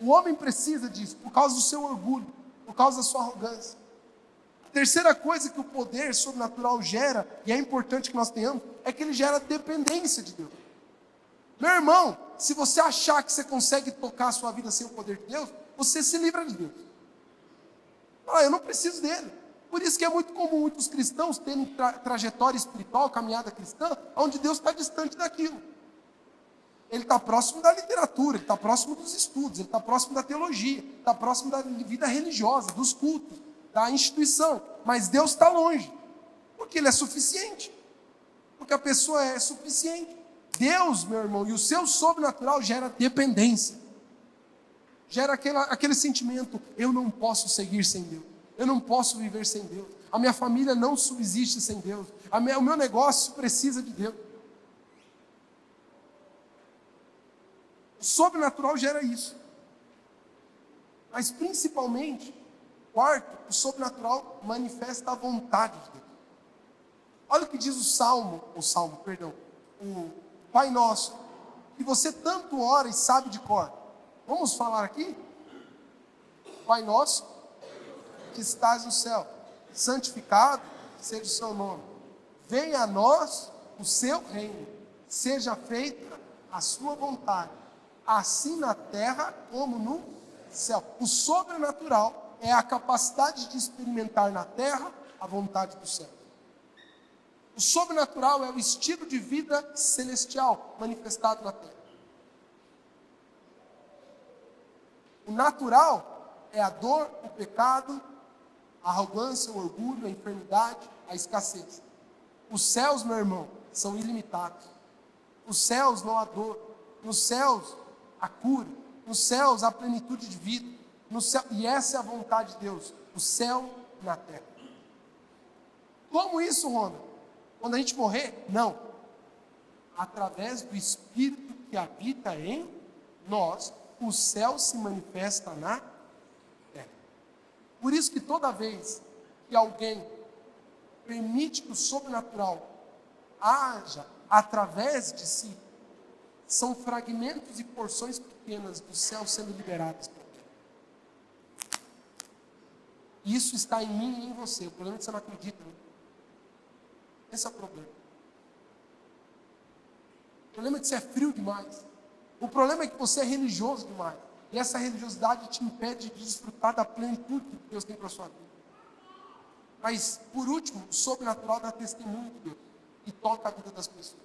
O homem precisa disso por causa do seu orgulho, por causa da sua arrogância. A terceira coisa que o poder sobrenatural gera, e é importante que nós tenhamos, é que ele gera dependência de Deus. Meu irmão, se você achar que você consegue tocar a sua vida sem o poder de Deus, você se livra de Deus. Eu não preciso dele. Por isso que é muito comum muitos cristãos terem trajetória espiritual, caminhada cristã, onde Deus está distante daquilo. Ele está próximo da literatura, ele está próximo dos estudos, ele está próximo da teologia, está próximo da vida religiosa, dos cultos, da instituição. Mas Deus está longe, porque ele é suficiente. Porque a pessoa é suficiente. Deus, meu irmão, e o seu sobrenatural gera dependência. Gera aquele sentimento, eu não posso seguir sem Deus. Eu não posso viver sem Deus. A minha família não subsiste sem Deus. O meu negócio precisa de Deus. O sobrenatural gera isso. Mas principalmente, quarto, o sobrenatural manifesta a vontade de Deus. Olha o que diz o Pai Nosso, que você tanto ora e sabe de cor. Vamos falar aqui? Pai Nosso, que estás no céu, santificado seja o seu nome. Venha a nós o seu reino. Seja feita a sua vontade, assim na terra como no céu. O sobrenatural é a capacidade de experimentar na terra a vontade do céu. O sobrenatural é o estilo de vida celestial manifestado na terra. O natural é a dor, o pecado, a arrogância, o orgulho, a enfermidade, a escassez. Os céus, meu irmão, são ilimitados. Os céus não há dor. Nos céus, a cura. Nos céus, a plenitude de vida. E essa é a vontade de Deus. O céu na terra. Como isso, Ronda? Quando a gente morrer? Não. Através do Espírito que habita em nós, o céu se manifesta na terra. Por isso que toda vez que alguém permite que o sobrenatural haja através de si, são fragmentos e porções pequenas do céu sendo liberadas para a terra. Isso está em mim e em você. O problema é que você não acredita, né? Esse é o problema. O problema é que você é frio demais. O problema é que você é religioso demais. E essa religiosidade te impede de desfrutar da plenitude que Deus tem para a sua vida. Mas, por último, o sobrenatural dá testemunho de Deus e toca a vida das pessoas.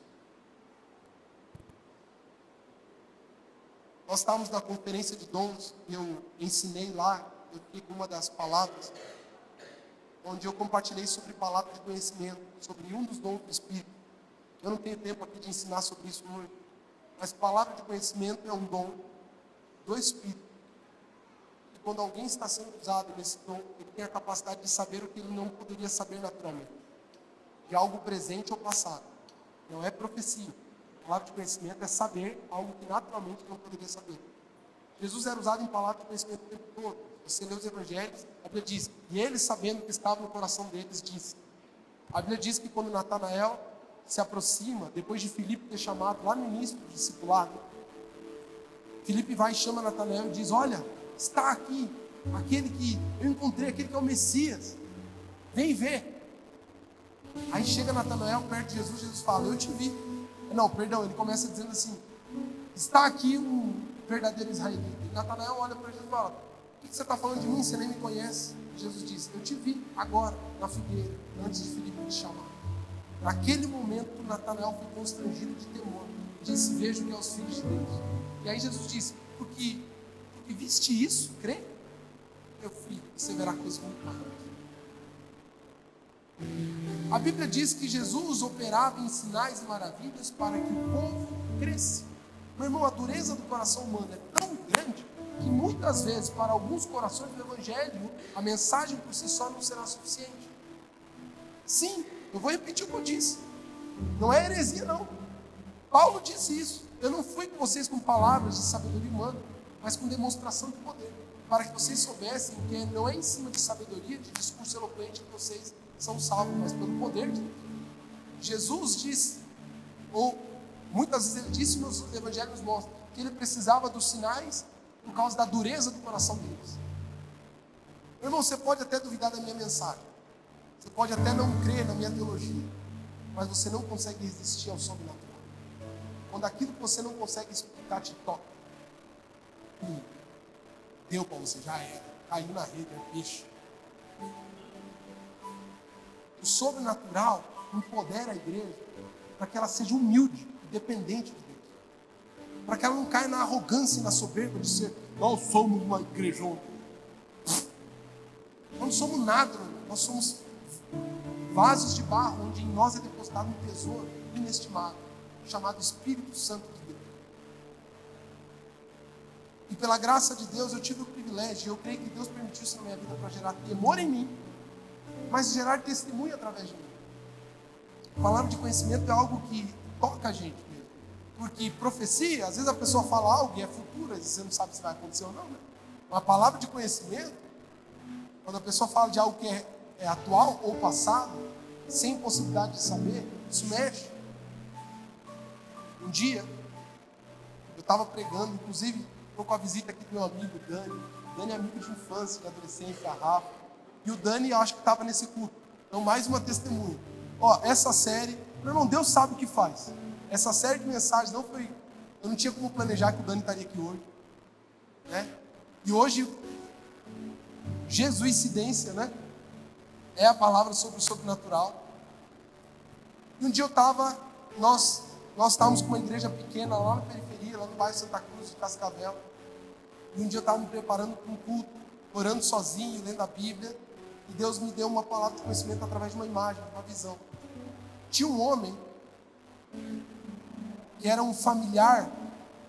Nós estávamos na conferência de dons e eu ensinei lá, eu fiquei com uma das palavras, onde eu compartilhei sobre palavra de conhecimento, sobre um dos dons do Espírito. Eu não tenho tempo aqui de ensinar sobre isso hoje, mas palavra de conhecimento é um dom do Espírito. E quando alguém está sendo usado nesse dom, ele tem a capacidade de saber o que ele não poderia saber naturalmente, de algo presente ou passado. Não é profecia. Palavra de conhecimento é saber algo que naturalmente não poderia saber. Jesus era usado em palavra de conhecimento o tempo todo. Você lê os evangelhos, a Bíblia diz, e ele, sabendo o que estava no coração deles, disse. A Bíblia diz que quando Natanael se aproxima, depois de Filipe ter chamado lá no início do discipulado, Filipe vai e chama Natanael e diz, olha, está aqui, aquele que eu encontrei, aquele que é o Messias, vem ver. Aí chega Natanael perto de Jesus, Jesus fala, eu te vi. Não, perdão, ele começa dizendo assim, está aqui um verdadeiro israelita. E Natanael olha para Jesus e fala, o que você está falando de mim? Você nem me conhece. Jesus disse, eu te vi agora na figueira, antes de Filipe te chamar. Naquele momento, Natanael foi constrangido de temor. Disse, vejo que é os filhos de Deus. E aí Jesus disse, porque viste isso, crê? Meu filho, você verá coisas muito maiores. A Bíblia diz que Jesus operava em sinais e maravilhas para que o povo cresça. Meu irmão, a dureza do coração humano é tão grande que muitas vezes, para alguns corações do Evangelho, a mensagem por si só não será suficiente. Sim, eu vou repetir o que eu disse. Não é heresia, não. Paulo disse isso. Eu não fui com vocês com palavras de sabedoria humana, mas com demonstração de poder, para que vocês soubessem que não é em cima de sabedoria, de discurso eloquente que vocês são salvos, mas pelo poder de Deus. Jesus disse, ou muitas vezes ele disse, nos evangelhos mostra, que ele precisava dos sinais por causa da dureza do coração deles. Meu irmão, você pode até duvidar da minha mensagem, você pode até não crer na minha teologia, mas você não consegue resistir ao sobrenatural. Quando aquilo que você não consegue explicar te toca, deu para você, já era, caiu na rede, é peixe. O sobrenatural empodera a igreja para que ela seja humilde e dependente de Deus, para que ela não caia na arrogância e na soberba de ser, nós somos uma igrejona. Nós não somos nada, nós somos vasos de barro, onde em nós é depositado um tesouro inestimável, chamado Espírito Santo de Deus. E pela graça de Deus eu tive o privilégio, e eu creio que Deus permitiu isso na minha vida para gerar temor em mim, mas gerar testemunho através de mim. A palavra de conhecimento é algo que toca a gente mesmo. Porque profecia, às vezes a pessoa fala algo e é futura, e você não sabe se vai acontecer ou não, né? Uma palavra de conhecimento, quando a pessoa fala de algo que é atual ou passado, sem possibilidade de saber, isso mexe. Um dia, eu estava pregando, inclusive, estou com a visita aqui do meu amigo Dani. Dani é amigo de infância, de adolescência, a Rafa. E o Dani, eu acho que estava nesse culto. Então, mais uma testemunha. Essa série, meu irmão, Deus sabe o que faz. Essa série de mensagens não foi... Eu não tinha como planejar que o Dani estaria aqui hoje. Né? E hoje, Jesuicidência, né? É a palavra sobre o sobrenatural. E um dia eu estava... Nós estávamos com uma igreja pequena lá na periferia, lá no bairro Santa Cruz de Cascavel. E um dia eu estava me preparando para um culto, orando sozinho, lendo a Bíblia. E Deus me deu uma palavra de conhecimento através de uma imagem, uma visão. Tinha um homem que era um familiar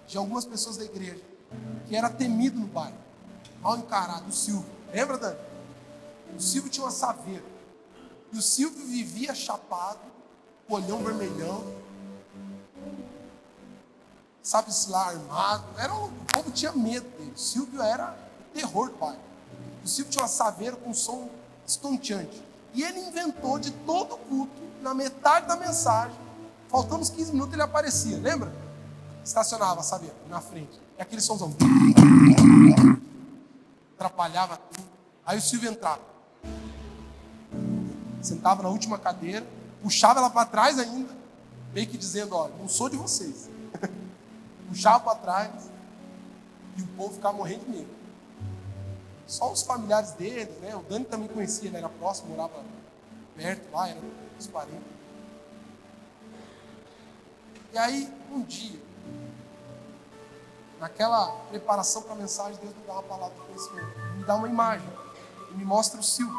de algumas pessoas da igreja, que era temido no bairro, mal encarado, o Silvio. Lembra, Dani? O Silvio tinha uma saveira. E o Silvio vivia chapado, olhão vermelhão, sabe-se lá, armado. O povo tinha medo dele. O Silvio era o terror do bairro. O Silvio tinha uma saveira com som estonteante. E ele inventou de todo o culto, na metade da mensagem, faltando uns 15 minutos, ele aparecia, lembra? Estacionava a saveira na frente. E aquele somzão atrapalhava tudo. Aí o Silvio entrava, sentava na última cadeira, puxava ela para trás ainda, meio que dizendo, olha, não sou de vocês. Puxava para trás e o povo ficava morrendo de medo. Só os familiares dele, né? O Dani também conhecia, ele era próximo, morava perto lá, era dos parentes. E aí, um dia, naquela preparação para a mensagem, Deus me dá uma palavra de conhecimento, me dá uma imagem, e me mostra o Silvio.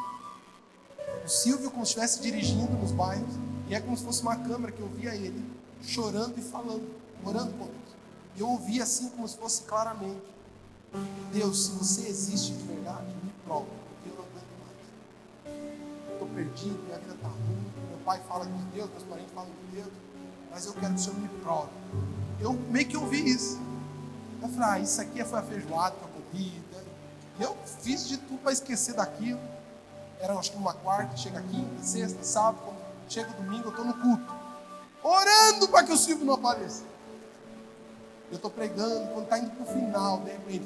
O Silvio como se estivesse dirigindo nos bairros, e é como se fosse uma câmera que eu via ele chorando e falando, orando com Deus. E eu ouvia assim como se fosse claramente: Deus, se você existe de verdade, me prova, porque eu não aguento mais. Estou perdido, minha vida está ruim, meu pai fala de Deus, meus parentes falam de Deus, mas eu quero que o Senhor me prove. Eu meio que ouvi isso. Eu falei, isso aqui foi a feijoada que eu comi. E eu fiz de tudo para esquecer daquilo. Era acho que uma quarta, chega quinta, sexta, sábado, quando chega domingo, eu estou no culto, orando para que o Silvio não apareça. Eu estou pregando, quando está indo para o final, de repente,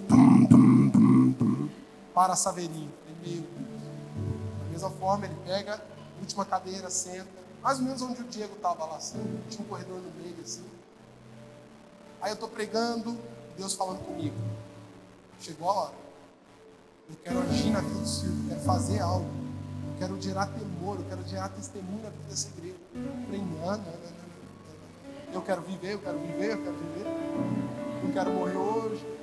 para a saveirinha. Meu Deus. Da mesma forma, ele pega a última cadeira, senta, mais ou menos onde o Diego estava lá, assim, tinha um corredor no meio, assim. Aí eu estou pregando, Deus falando comigo. Chegou a hora. Eu quero agir na vida do Silvio, eu quero fazer algo. Eu quero gerar temor, eu quero gerar testemunho na vida dessa igreja. Eu falei, não. Eu quero viver, eu quero viver. Não quero morrer hoje.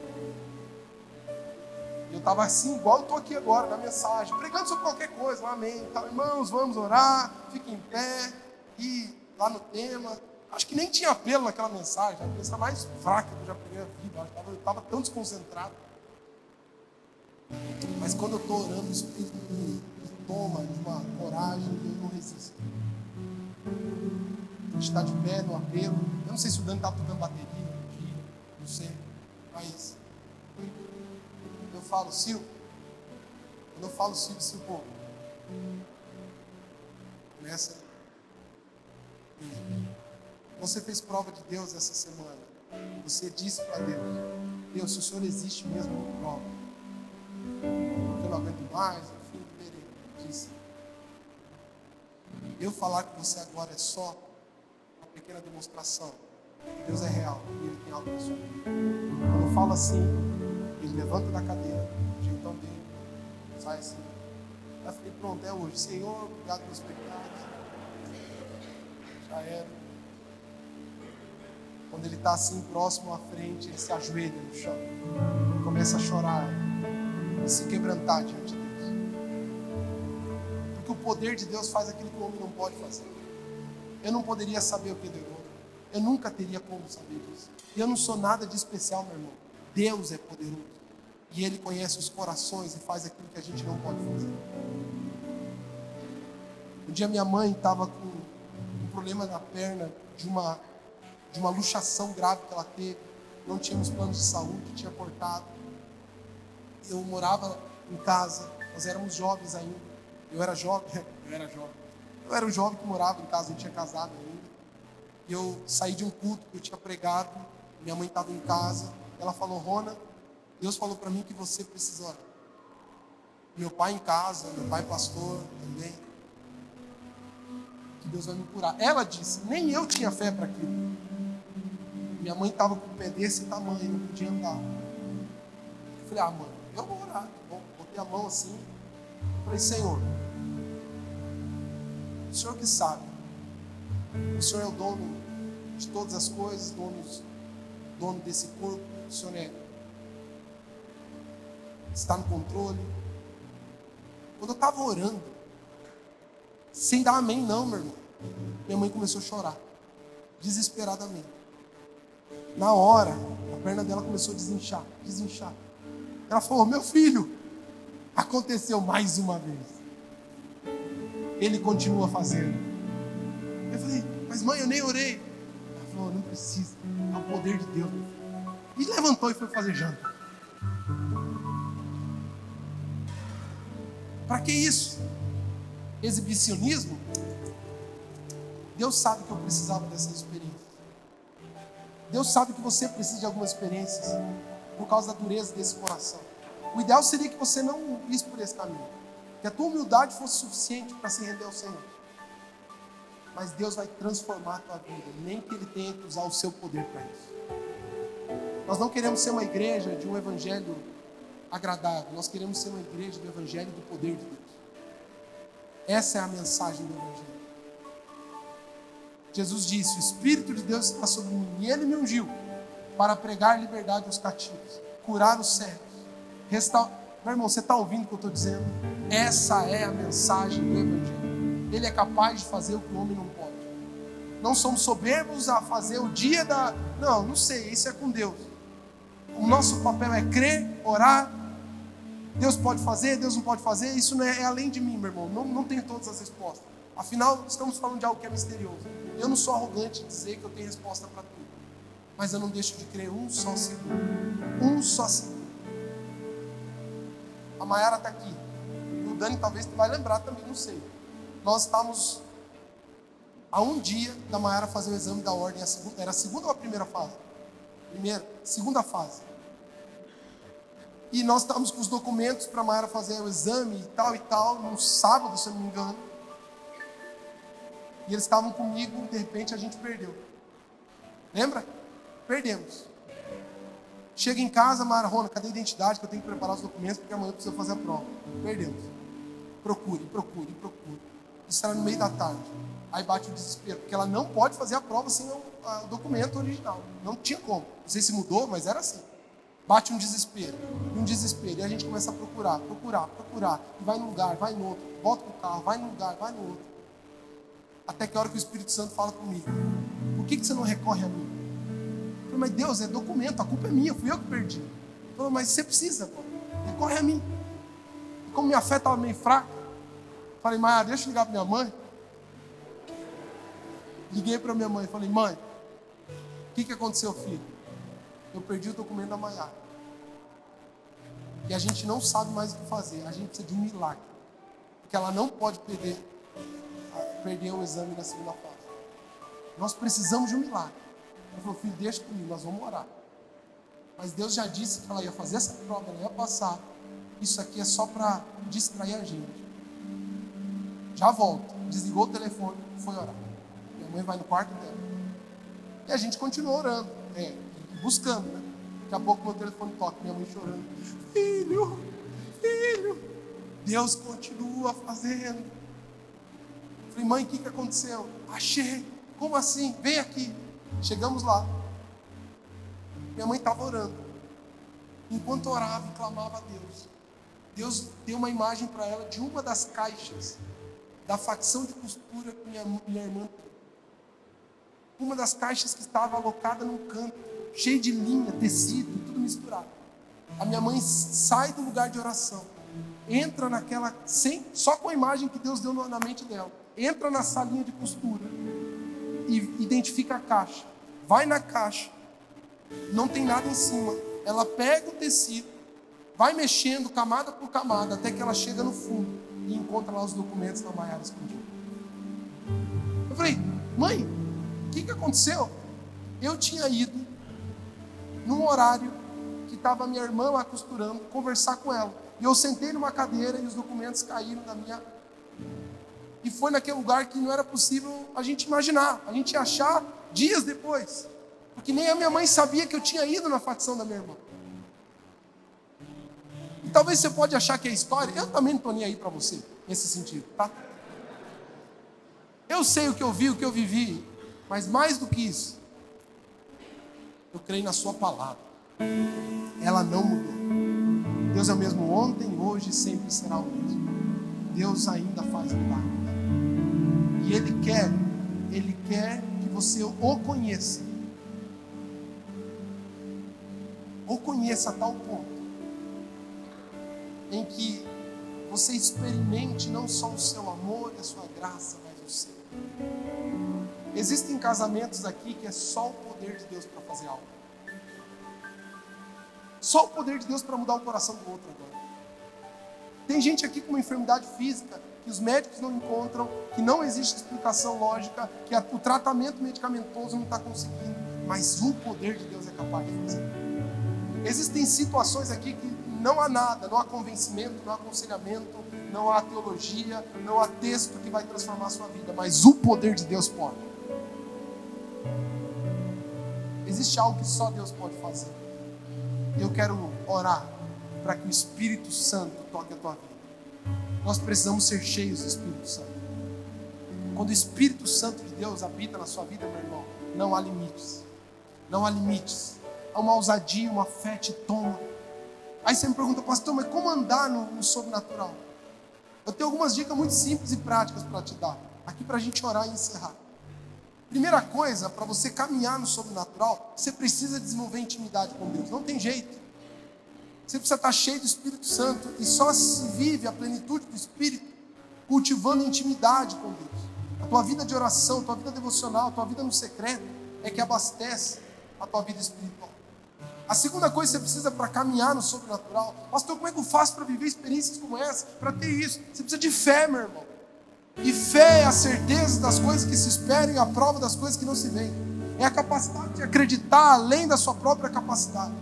Eu estava assim, igual eu estou aqui agora, na mensagem, pregando sobre qualquer coisa, lá, amém. Então, irmãos, vamos orar, fiquem em pé, e lá no tema. Acho que nem tinha apelo naquela mensagem, a mensagem mais fraca que eu já preguei na vida. Eu estava tão desconcentrado. Mas quando eu estou orando, o Espírito me toma de uma coragem e eu não resisto. A gente está de pé no apelo. Eu não sei se o Dani estava tocando bateria no dia, não sei. Mas eu falo, Silvio. Quando eu falo Silvio, pô, começa. Você fez prova de Deus essa semana. Você disse para Deus: Deus, se o Senhor existe mesmo, me prova. Porque eu não aguento mais, enfim, verei. Disse. Eu falar com você agora é só uma pequena demonstração. Deus é real e Ele tem algo na sua vida. Quando eu falo assim, Ele levanta da cadeira, o jeitão dele, sai assim. Eu falei, pronto, é hoje. Senhor, obrigado pelos pecados. Já era. Quando ele está assim, próximo à frente, ele se ajoelha no chão. Começa a chorar e se quebrantar diante de Deus. Porque o poder de Deus faz aquilo que o homem não pode fazer. Eu não poderia saber o que Deus é. Eu nunca teria como saber disso. E eu não sou nada de especial, meu irmão. Deus é poderoso. E Ele conhece os corações e faz aquilo que a gente não pode fazer. Um dia minha mãe estava com um problema na perna de uma luxação grave que ela teve. Não tínhamos planos de saúde, tinha cortado. Eu morava em casa, nós éramos jovens ainda. Eu era um jovem que morava em casa, não tinha casado ainda. E eu saí de um culto que eu tinha pregado, minha mãe estava em casa. Ela falou, Rona, Deus falou para mim que você precisa orar. Meu pai em casa, meu pai pastor também. Que Deus vai me curar. Ela disse, nem eu tinha fé para aquilo. Minha mãe estava com o pé desse tamanho, não podia andar. Eu falei, mãe, eu vou orar. Bom, botei a mão assim. Falei, Senhor, o Senhor que sabe. O Senhor é o dono de todas as coisas, dono desse corpo. O Senhor está no controle. Quando eu estava orando, sem dar amém não, meu irmão, minha mãe começou a chorar, desesperadamente. Na hora, a perna dela começou a desinchar. Ela falou, meu filho, aconteceu mais uma vez. Ele continua fazendo. Eu falei, mas mãe, eu nem orei. Ela falou, não precisa, é o poder de Deus. E levantou e foi fazer janta. Para que isso? Exibicionismo? Deus sabe que eu precisava dessas experiências. Deus sabe que você precisa de algumas experiências por causa da dureza desse coração. O ideal seria que você não isse por esse caminho, que a tua humildade fosse suficiente para se render ao Senhor. Mas Deus vai transformar a tua vida, nem que Ele tenha que usar o seu poder para isso. Nós não queremos ser uma igreja de um evangelho agradável, nós queremos ser uma igreja do evangelho do poder de Deus. Essa é a mensagem do evangelho. Jesus disse, o Espírito de Deus está sobre mim, e Ele me ungiu para pregar liberdade aos cativos, curar os cegos, restaurar. Meu irmão, você está ouvindo o que eu estou dizendo? Essa é a mensagem do evangelho. Ele é capaz de fazer o que o homem não pode. Não somos soberbos a fazer o dia da... Não sei, isso é com Deus. O nosso papel é crer, orar. Deus pode fazer, Deus não pode fazer. Isso não é além de mim, meu irmão. Não tenho todas as respostas. Afinal, estamos falando de algo que é misterioso. Eu não sou arrogante em dizer que eu tenho resposta para tudo. Mas eu não deixo de crer um só segundo. Um só segundo. A Mayara está aqui. E o Dani talvez vai lembrar também, não sei. Nós estávamos a um dia da Mayara fazer o exame da ordem. Era a segunda ou a primeira fase? Segunda fase. E nós estávamos com os documentos para a Mayara fazer o exame e tal, num sábado, se eu não me engano. E eles estavam comigo, de repente a gente perdeu. Lembra? Perdemos. Chega em casa, Mayara, Rona, cadê a identidade que eu tenho que preparar os documentos porque amanhã eu preciso fazer a prova? Perdemos. Procure. Isso era no meio da tarde. Aí bate o desespero, porque ela não pode fazer a prova sem o documento original. Não tinha como. Não sei se mudou, mas era assim. Bate um desespero. E a gente começa a procurar. E vai num lugar, vai no outro. Volta pro carro, vai num lugar, vai no outro. Até que a hora que o Espírito Santo fala comigo. Por que você não recorre a mim? Eu falei, mas Deus, é documento, a culpa é minha, fui eu que perdi. Ele falou, mas você precisa, pô. Recorre a mim. E como minha fé estava meio fraca, falei, Mayara, deixa eu ligar para minha mãe. Liguei para minha mãe, falei, mãe, o que aconteceu, filho? Eu perdi o documento da Mayara. E a gente não sabe mais o que fazer. A gente precisa de um milagre. Porque ela não pode perder o exame na segunda fase. Nós precisamos de um milagre. Ele falou, filho, deixa comigo, nós vamos orar. Mas Deus já disse que ela ia fazer essa prova, ela ia passar. Isso aqui é só para distrair a gente. Já volto. Desligou o telefone, foi orar. Minha mãe vai no quarto dela. E a gente continua orando. Buscando, né? Daqui a pouco meu telefone toca, minha mãe chorando. Filho, filho. Deus continua fazendo. Falei, mãe, o que aconteceu? Achei. Como assim? Vem aqui. Chegamos lá. Minha mãe estava orando. Enquanto orava e clamava a Deus, Deus deu uma imagem para ela de uma das caixas da facção de costura que minha irmã tem. Uma das caixas que estava alocada num canto, cheio de linha, tecido, tudo misturado. A minha mãe sai do lugar de oração, entra naquela, só com a imagem que Deus deu na mente dela, entra na salinha de costura e identifica a caixa. Vai na caixa, não tem nada em cima. Ela pega o tecido, vai mexendo camada por camada, até que ela chega no fundo e encontra lá os documentos da Maiara escondidos. Eu falei, mãe, o que aconteceu? Eu tinha ido num horário que estava minha irmã lá costurando, conversar com ela. E eu sentei numa cadeira e os documentos caíram da minha... E foi naquele lugar que não era possível a gente imaginar. A gente ia achar dias depois. Porque nem a minha mãe sabia que eu tinha ido na facção da minha irmã. E talvez você pode achar que é história. Eu também não estou nem aí para você, nesse sentido, tá? Eu sei o que eu vi, o que eu vivi. Mas mais do que isso, eu creio na sua palavra. Ela não mudou. Deus é o mesmo ontem, hoje e sempre será o mesmo. Deus ainda faz milagre. E Ele quer que você o conheça. O conheça a tal ponto em que você experimente não só o seu amor e a sua graça, mas o seu. Existem casamentos aqui que é só o poder de Deus para fazer algo. Só o poder de Deus para mudar o coração do outro agora. Tem gente aqui com uma enfermidade física que os médicos não encontram, que não existe explicação lógica, que o tratamento medicamentoso não está conseguindo, mas o poder de Deus é capaz de fazer. Existem situações aqui que não há nada, não há convencimento, não há aconselhamento, não há teologia, não há texto que vai transformar a sua vida, mas o poder de Deus pode. Existe algo que só Deus pode fazer. Eu quero orar para que o Espírito Santo toque a tua vida. Nós precisamos ser cheios do Espírito Santo. Quando o Espírito Santo de Deus habita na sua vida, meu irmão, não há limites. Não há limites. Há uma ousadia, uma fé te toma. Aí você me pergunta, pastor, mas como andar no sobrenatural? Eu tenho algumas dicas muito simples e práticas para te dar. Aqui para a gente orar e encerrar. Primeira coisa, para você caminhar no sobrenatural, você precisa desenvolver intimidade com Deus. Não tem jeito. Você precisa estar cheio do Espírito Santo. E só se vive a plenitude do Espírito cultivando intimidade com Deus. A tua vida de oração, a tua vida devocional, a tua vida no secreto é que abastece a tua vida espiritual. A segunda coisa que você precisa para caminhar no sobrenatural, pastor, como é que eu faço para viver experiências como essa? Para ter isso, você precisa de fé, meu irmão. E fé é a certeza das coisas que se esperam e a prova das coisas que não se veem. É a capacidade de acreditar além da sua própria capacidade.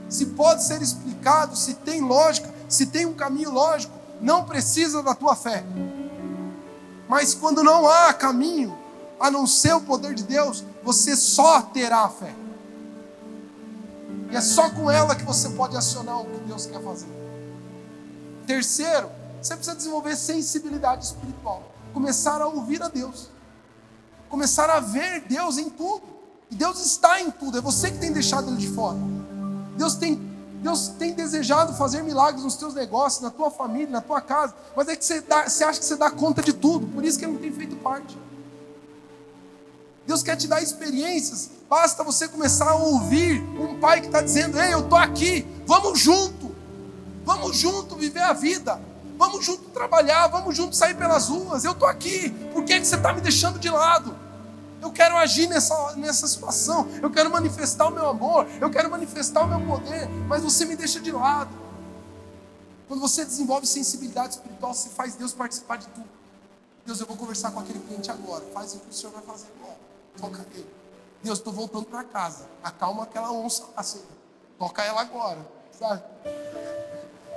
Se pode ser explicado, se tem lógica, se tem um caminho lógico, não precisa da tua fé. Mas quando não há caminho, a não ser o poder de Deus, você só terá a fé. E é só com ela que você pode acionar o que Deus quer fazer. Terceiro, você precisa desenvolver sensibilidade espiritual. Começar a ouvir a Deus. Começar a ver Deus em tudo. E Deus está em tudo. É você que tem deixado Ele de fora. Deus tem desejado fazer milagres nos teus negócios, na tua família, na tua casa. Mas é que você acha que você dá conta de tudo. Por isso que Ele não tem feito parte. Deus quer te dar experiências. Basta você começar a ouvir um pai que está dizendo, ei, eu estou aqui, vamos junto viver a vida, vamos junto trabalhar, vamos junto sair pelas ruas, eu estou aqui, por que você está me deixando de lado? Eu quero agir nessa situação, eu quero manifestar o meu amor, eu quero manifestar o meu poder, mas você me deixa de lado. Quando você desenvolve sensibilidade espiritual, você faz Deus participar de tudo. Deus, eu vou conversar com aquele cliente agora, faz o que o Senhor vai fazer agora. Toca ele. Deus, estou voltando para casa. Acalma aquela onça assim. toca ela agora, sabe?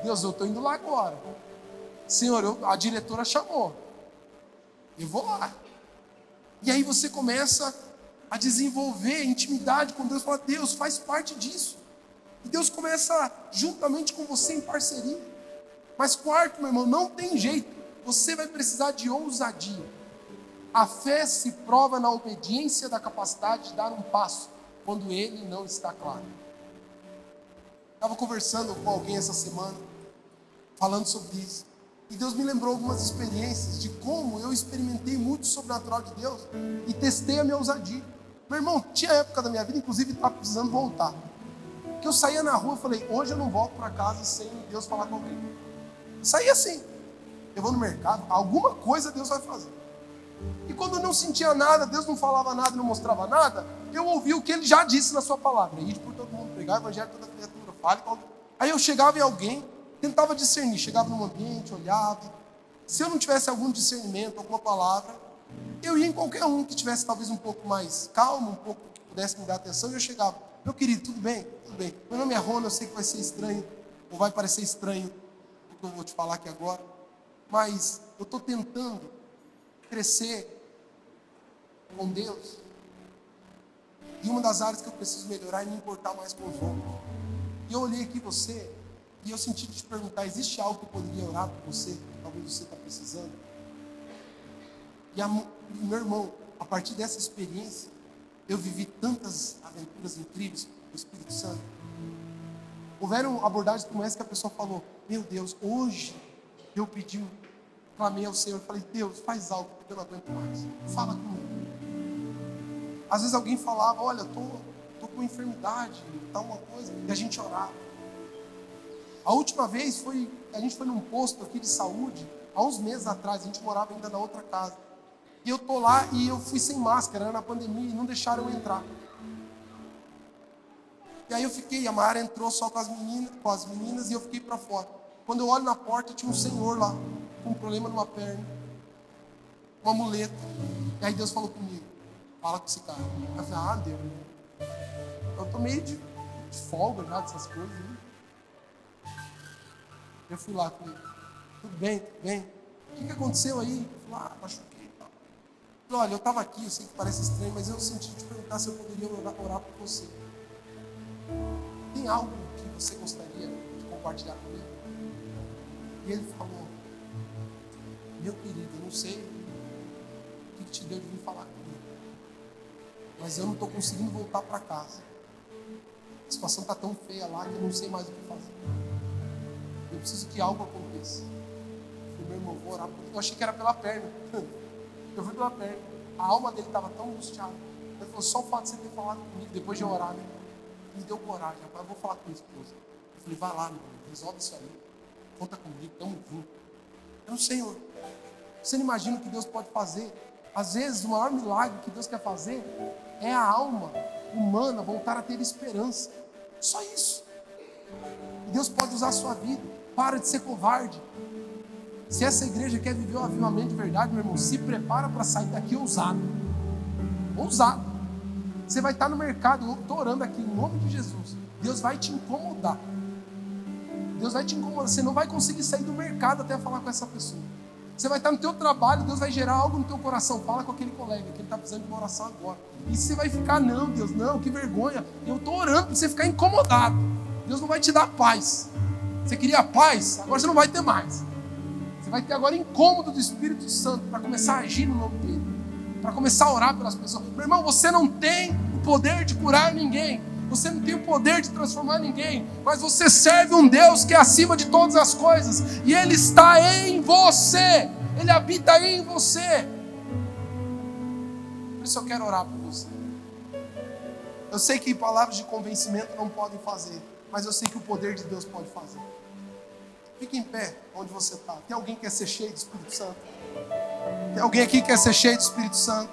Deus, eu estou indo lá agora. Senhor, a diretora chamou. Eu vou lá. E aí você começa a desenvolver intimidade com Deus. Fala, Deus, faz parte disso. E Deus começa juntamente com você em parceria. Mas quarto, meu irmão, não tem jeito. Você vai precisar de ousadia. A fé se prova na obediência da capacidade de dar um passo quando ele não está claro. Estava conversando com alguém essa semana, falando sobre isso. E Deus me lembrou algumas experiências de como eu experimentei muito o sobrenatural de Deus e testei a minha ousadia. Meu irmão, tinha época da minha vida, inclusive estava precisando voltar. Que eu saía na rua e falei, hoje eu não volto para casa sem Deus falar comigo. Saía assim. Eu vou no mercado, alguma coisa Deus vai fazer. E quando eu não sentia nada, Deus não falava nada, não mostrava nada, eu ouvia o que Ele já disse na sua palavra. Ide por todo mundo, pregar o evangelho a toda criatura, fale com alguém. Aí eu chegava em alguém, tentava discernir, chegava num ambiente, olhava. Se eu não tivesse algum discernimento, alguma palavra, eu ia em qualquer um que tivesse talvez um pouco mais calmo, um pouco que pudesse me dar atenção, e eu chegava, meu querido, tudo bem? Tudo bem. Meu nome é Rona, eu sei que vai ser estranho, ou vai parecer estranho o que eu vou te falar aqui agora, mas eu estou tentando crescer com Deus. E uma das áreas que eu preciso melhorar é me importar mais com os outros. E eu olhei aqui você, e eu senti de te perguntar, existe algo que eu poderia orar por você, que talvez você está precisando? E meu irmão, a partir dessa experiência, eu vivi tantas aventuras incríveis com o Espírito Santo. Houveram abordagens como essa que a pessoa falou, meu Deus, hoje eu pedi, clamei ao Senhor, falei, Deus, faz algo, porque eu não aguento mais. Fala comigo. Às vezes alguém falava, olha, estou com enfermidade, tal uma coisa, e a gente orava. A última vez a gente foi num posto aqui de saúde, há uns meses atrás, a gente morava ainda na outra casa. E eu estou lá e eu fui sem máscara, era na pandemia, e não deixaram eu entrar. E aí eu fiquei, a Mara entrou só com as meninas e eu fiquei para fora. Quando eu olho na porta, tinha um senhor lá, com um problema numa perna, uma muleta. E aí Deus falou comigo, fala com esse cara. Eu falei, Deus, eu tô meio de folga já dessas coisas. Né? Eu fui lá com ele, tudo bem, tudo bem. O que aconteceu aí? Eu falei, machuquei. Tá. Eu falei, olha, eu estava aqui, eu sei que parece estranho, mas eu senti te perguntar se eu poderia orar por você. Tem algo que você gostaria de compartilhar comigo? E ele falou, meu querido, eu não sei o que te deu de vir falar comigo, mas eu não estou conseguindo voltar para casa. A situação está tão feia lá que eu não sei mais o que fazer. Eu preciso que algo aconteça. Eu falei, meu irmão, vou orar por ele. Eu achei que era pela perna. Eu fui pela perna. A alma dele estava tão angustiada. Ele falou, só o fato de você ter falado comigo depois de eu orar, né? Me deu coragem. Eu falei, vou falar com minha esposa. Eu falei, vai lá, meu irmão, resolve isso aí. Conta comigo, estamos juntos. Eu, Senhor, você não imagina o que Deus pode fazer? Às vezes, o maior milagre que Deus quer fazer é a alma humana voltar a ter esperança. Só isso. E Deus pode usar a sua vida. Para de ser covarde. Se essa igreja quer viver o avivamento de verdade, meu irmão, se prepara para sair daqui ousado. Ousado. Você vai estar no mercado, eu estou orando aqui em nome de Jesus. Deus vai te incomodar. Deus vai te incomodar. Você não vai conseguir sair do mercado até falar com essa pessoa. Você vai estar no teu trabalho, Deus vai gerar algo no teu coração. Fala com aquele colega que ele está precisando de uma oração agora. E você vai ficar, não, Deus, não, que vergonha. Eu estou orando para você ficar incomodado. Deus não vai te dar paz. Você queria paz? Agora você não vai ter mais. Você vai ter agora incômodo do Espírito Santo para começar a agir no nome dele. Para começar a orar pelas pessoas. Meu irmão, você não tem o poder de curar ninguém. Você não tem o poder de transformar ninguém. Mas você serve um Deus que é acima de todas as coisas. E Ele está em você. Ele habita em você. Por isso eu quero orar por você. Eu sei que palavras de convencimento não podem fazer. Mas eu sei que o poder de Deus pode fazer. Fique em pé onde você está. Tem alguém que quer ser cheio do Espírito Santo? Tem alguém aqui que quer ser cheio do Espírito Santo?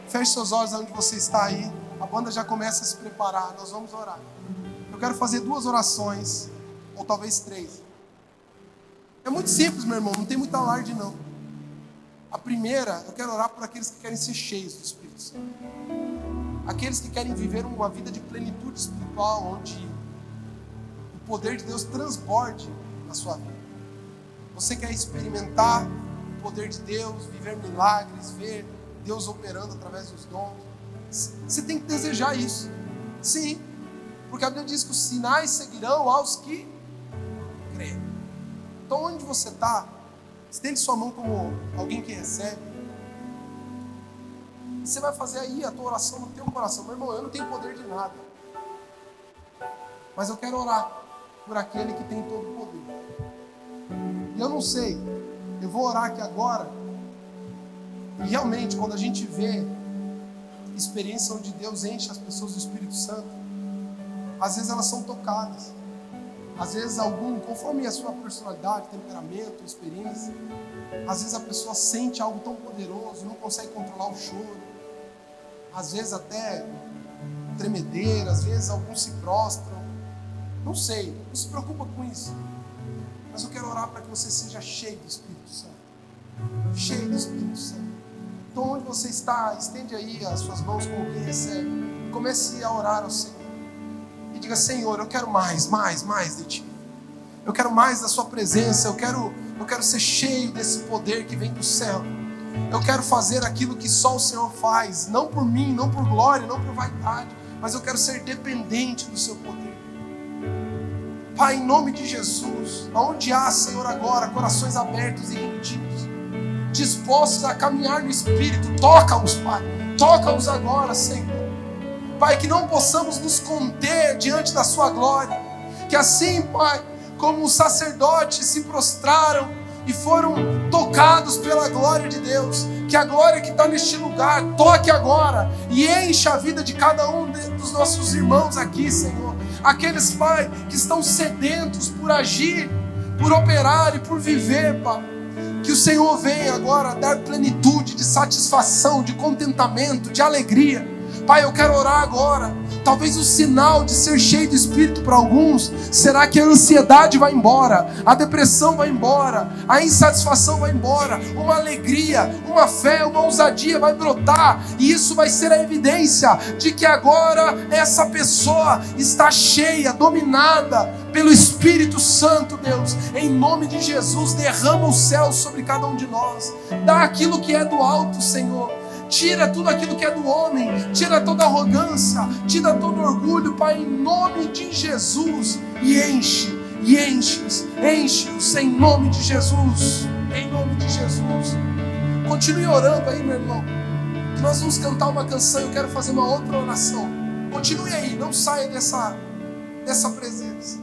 Feche seus olhos onde você está aí. A banda já começa a se preparar. Nós vamos orar. Eu quero fazer 2 orações. Ou talvez 3. É muito simples, meu irmão. Não tem muito alarde, não. A primeira, eu quero orar por aqueles que querem ser cheios do Espírito Santo. Aqueles que querem viver uma vida de plenitude espiritual, onde poder de Deus transborde na sua vida. Você quer experimentar o poder de Deus, viver milagres, ver Deus operando através dos dons? Você tem que desejar isso. Sim, porque a Bíblia diz que os sinais seguirão aos que creem. Então, onde você está, estende sua mão como alguém que recebe. E você vai fazer aí a tua oração no teu coração. Meu irmão, eu não tenho poder de nada, mas eu quero orar por aquele que tem todo o poder. E eu não sei, eu vou orar aqui agora. E realmente, quando a gente vê experiência onde Deus enche as pessoas do Espírito Santo, às vezes elas são tocadas. Às vezes conforme a sua personalidade, temperamento, experiência, às vezes a pessoa sente algo tão poderoso, não consegue controlar o choro. Às vezes até tremedeira, às vezes alguns se prostram. Não sei, não se preocupa com isso. Mas eu quero orar para que você seja cheio do Espírito Santo. Cheio do Espírito Santo. Então, onde você está, estende aí as suas mãos como quem recebe. Comece a orar ao Senhor. E diga: Senhor, eu quero mais de Ti. Eu quero mais da Sua presença. Eu quero ser cheio desse poder que vem do céu. Eu quero fazer aquilo que só o Senhor faz. Não por mim, não por glória, não por vaidade. Mas eu quero ser dependente do Seu poder. Pai, em nome de Jesus, aonde há, Senhor, agora corações abertos e rendidos, dispostos a caminhar no Espírito, toca-os, Pai, toca-os agora, Senhor. Pai, que não possamos nos conter diante da Sua glória, que assim, Pai, como os sacerdotes se prostraram e foram tocados pela glória de Deus, que a glória que está neste lugar toque agora e encha a vida de cada um dos nossos irmãos aqui, Senhor. Aqueles, Pai, que estão sedentos por agir, por operar e por viver, Pai. Que o Senhor venha agora dar plenitude de satisfação, de contentamento, de alegria. Pai, eu quero orar agora. Talvez o sinal de ser cheio do Espírito para alguns será que a ansiedade vai embora, a depressão vai embora, a insatisfação vai embora, uma alegria, uma fé, uma ousadia vai brotar, e isso vai ser a evidência de que agora essa pessoa está cheia, dominada pelo Espírito Santo. Deus, em nome de Jesus, derrama o céu sobre cada um de nós, dá aquilo que é do alto, Senhor. Tira tudo aquilo que é do homem, tira toda arrogância, tira todo orgulho, Pai, em nome de Jesus. E enche-os em nome de Jesus, em nome de Jesus. Continue orando aí, meu irmão, que nós vamos cantar uma canção. Eu quero fazer uma outra oração. Continue aí, não saia dessa presença.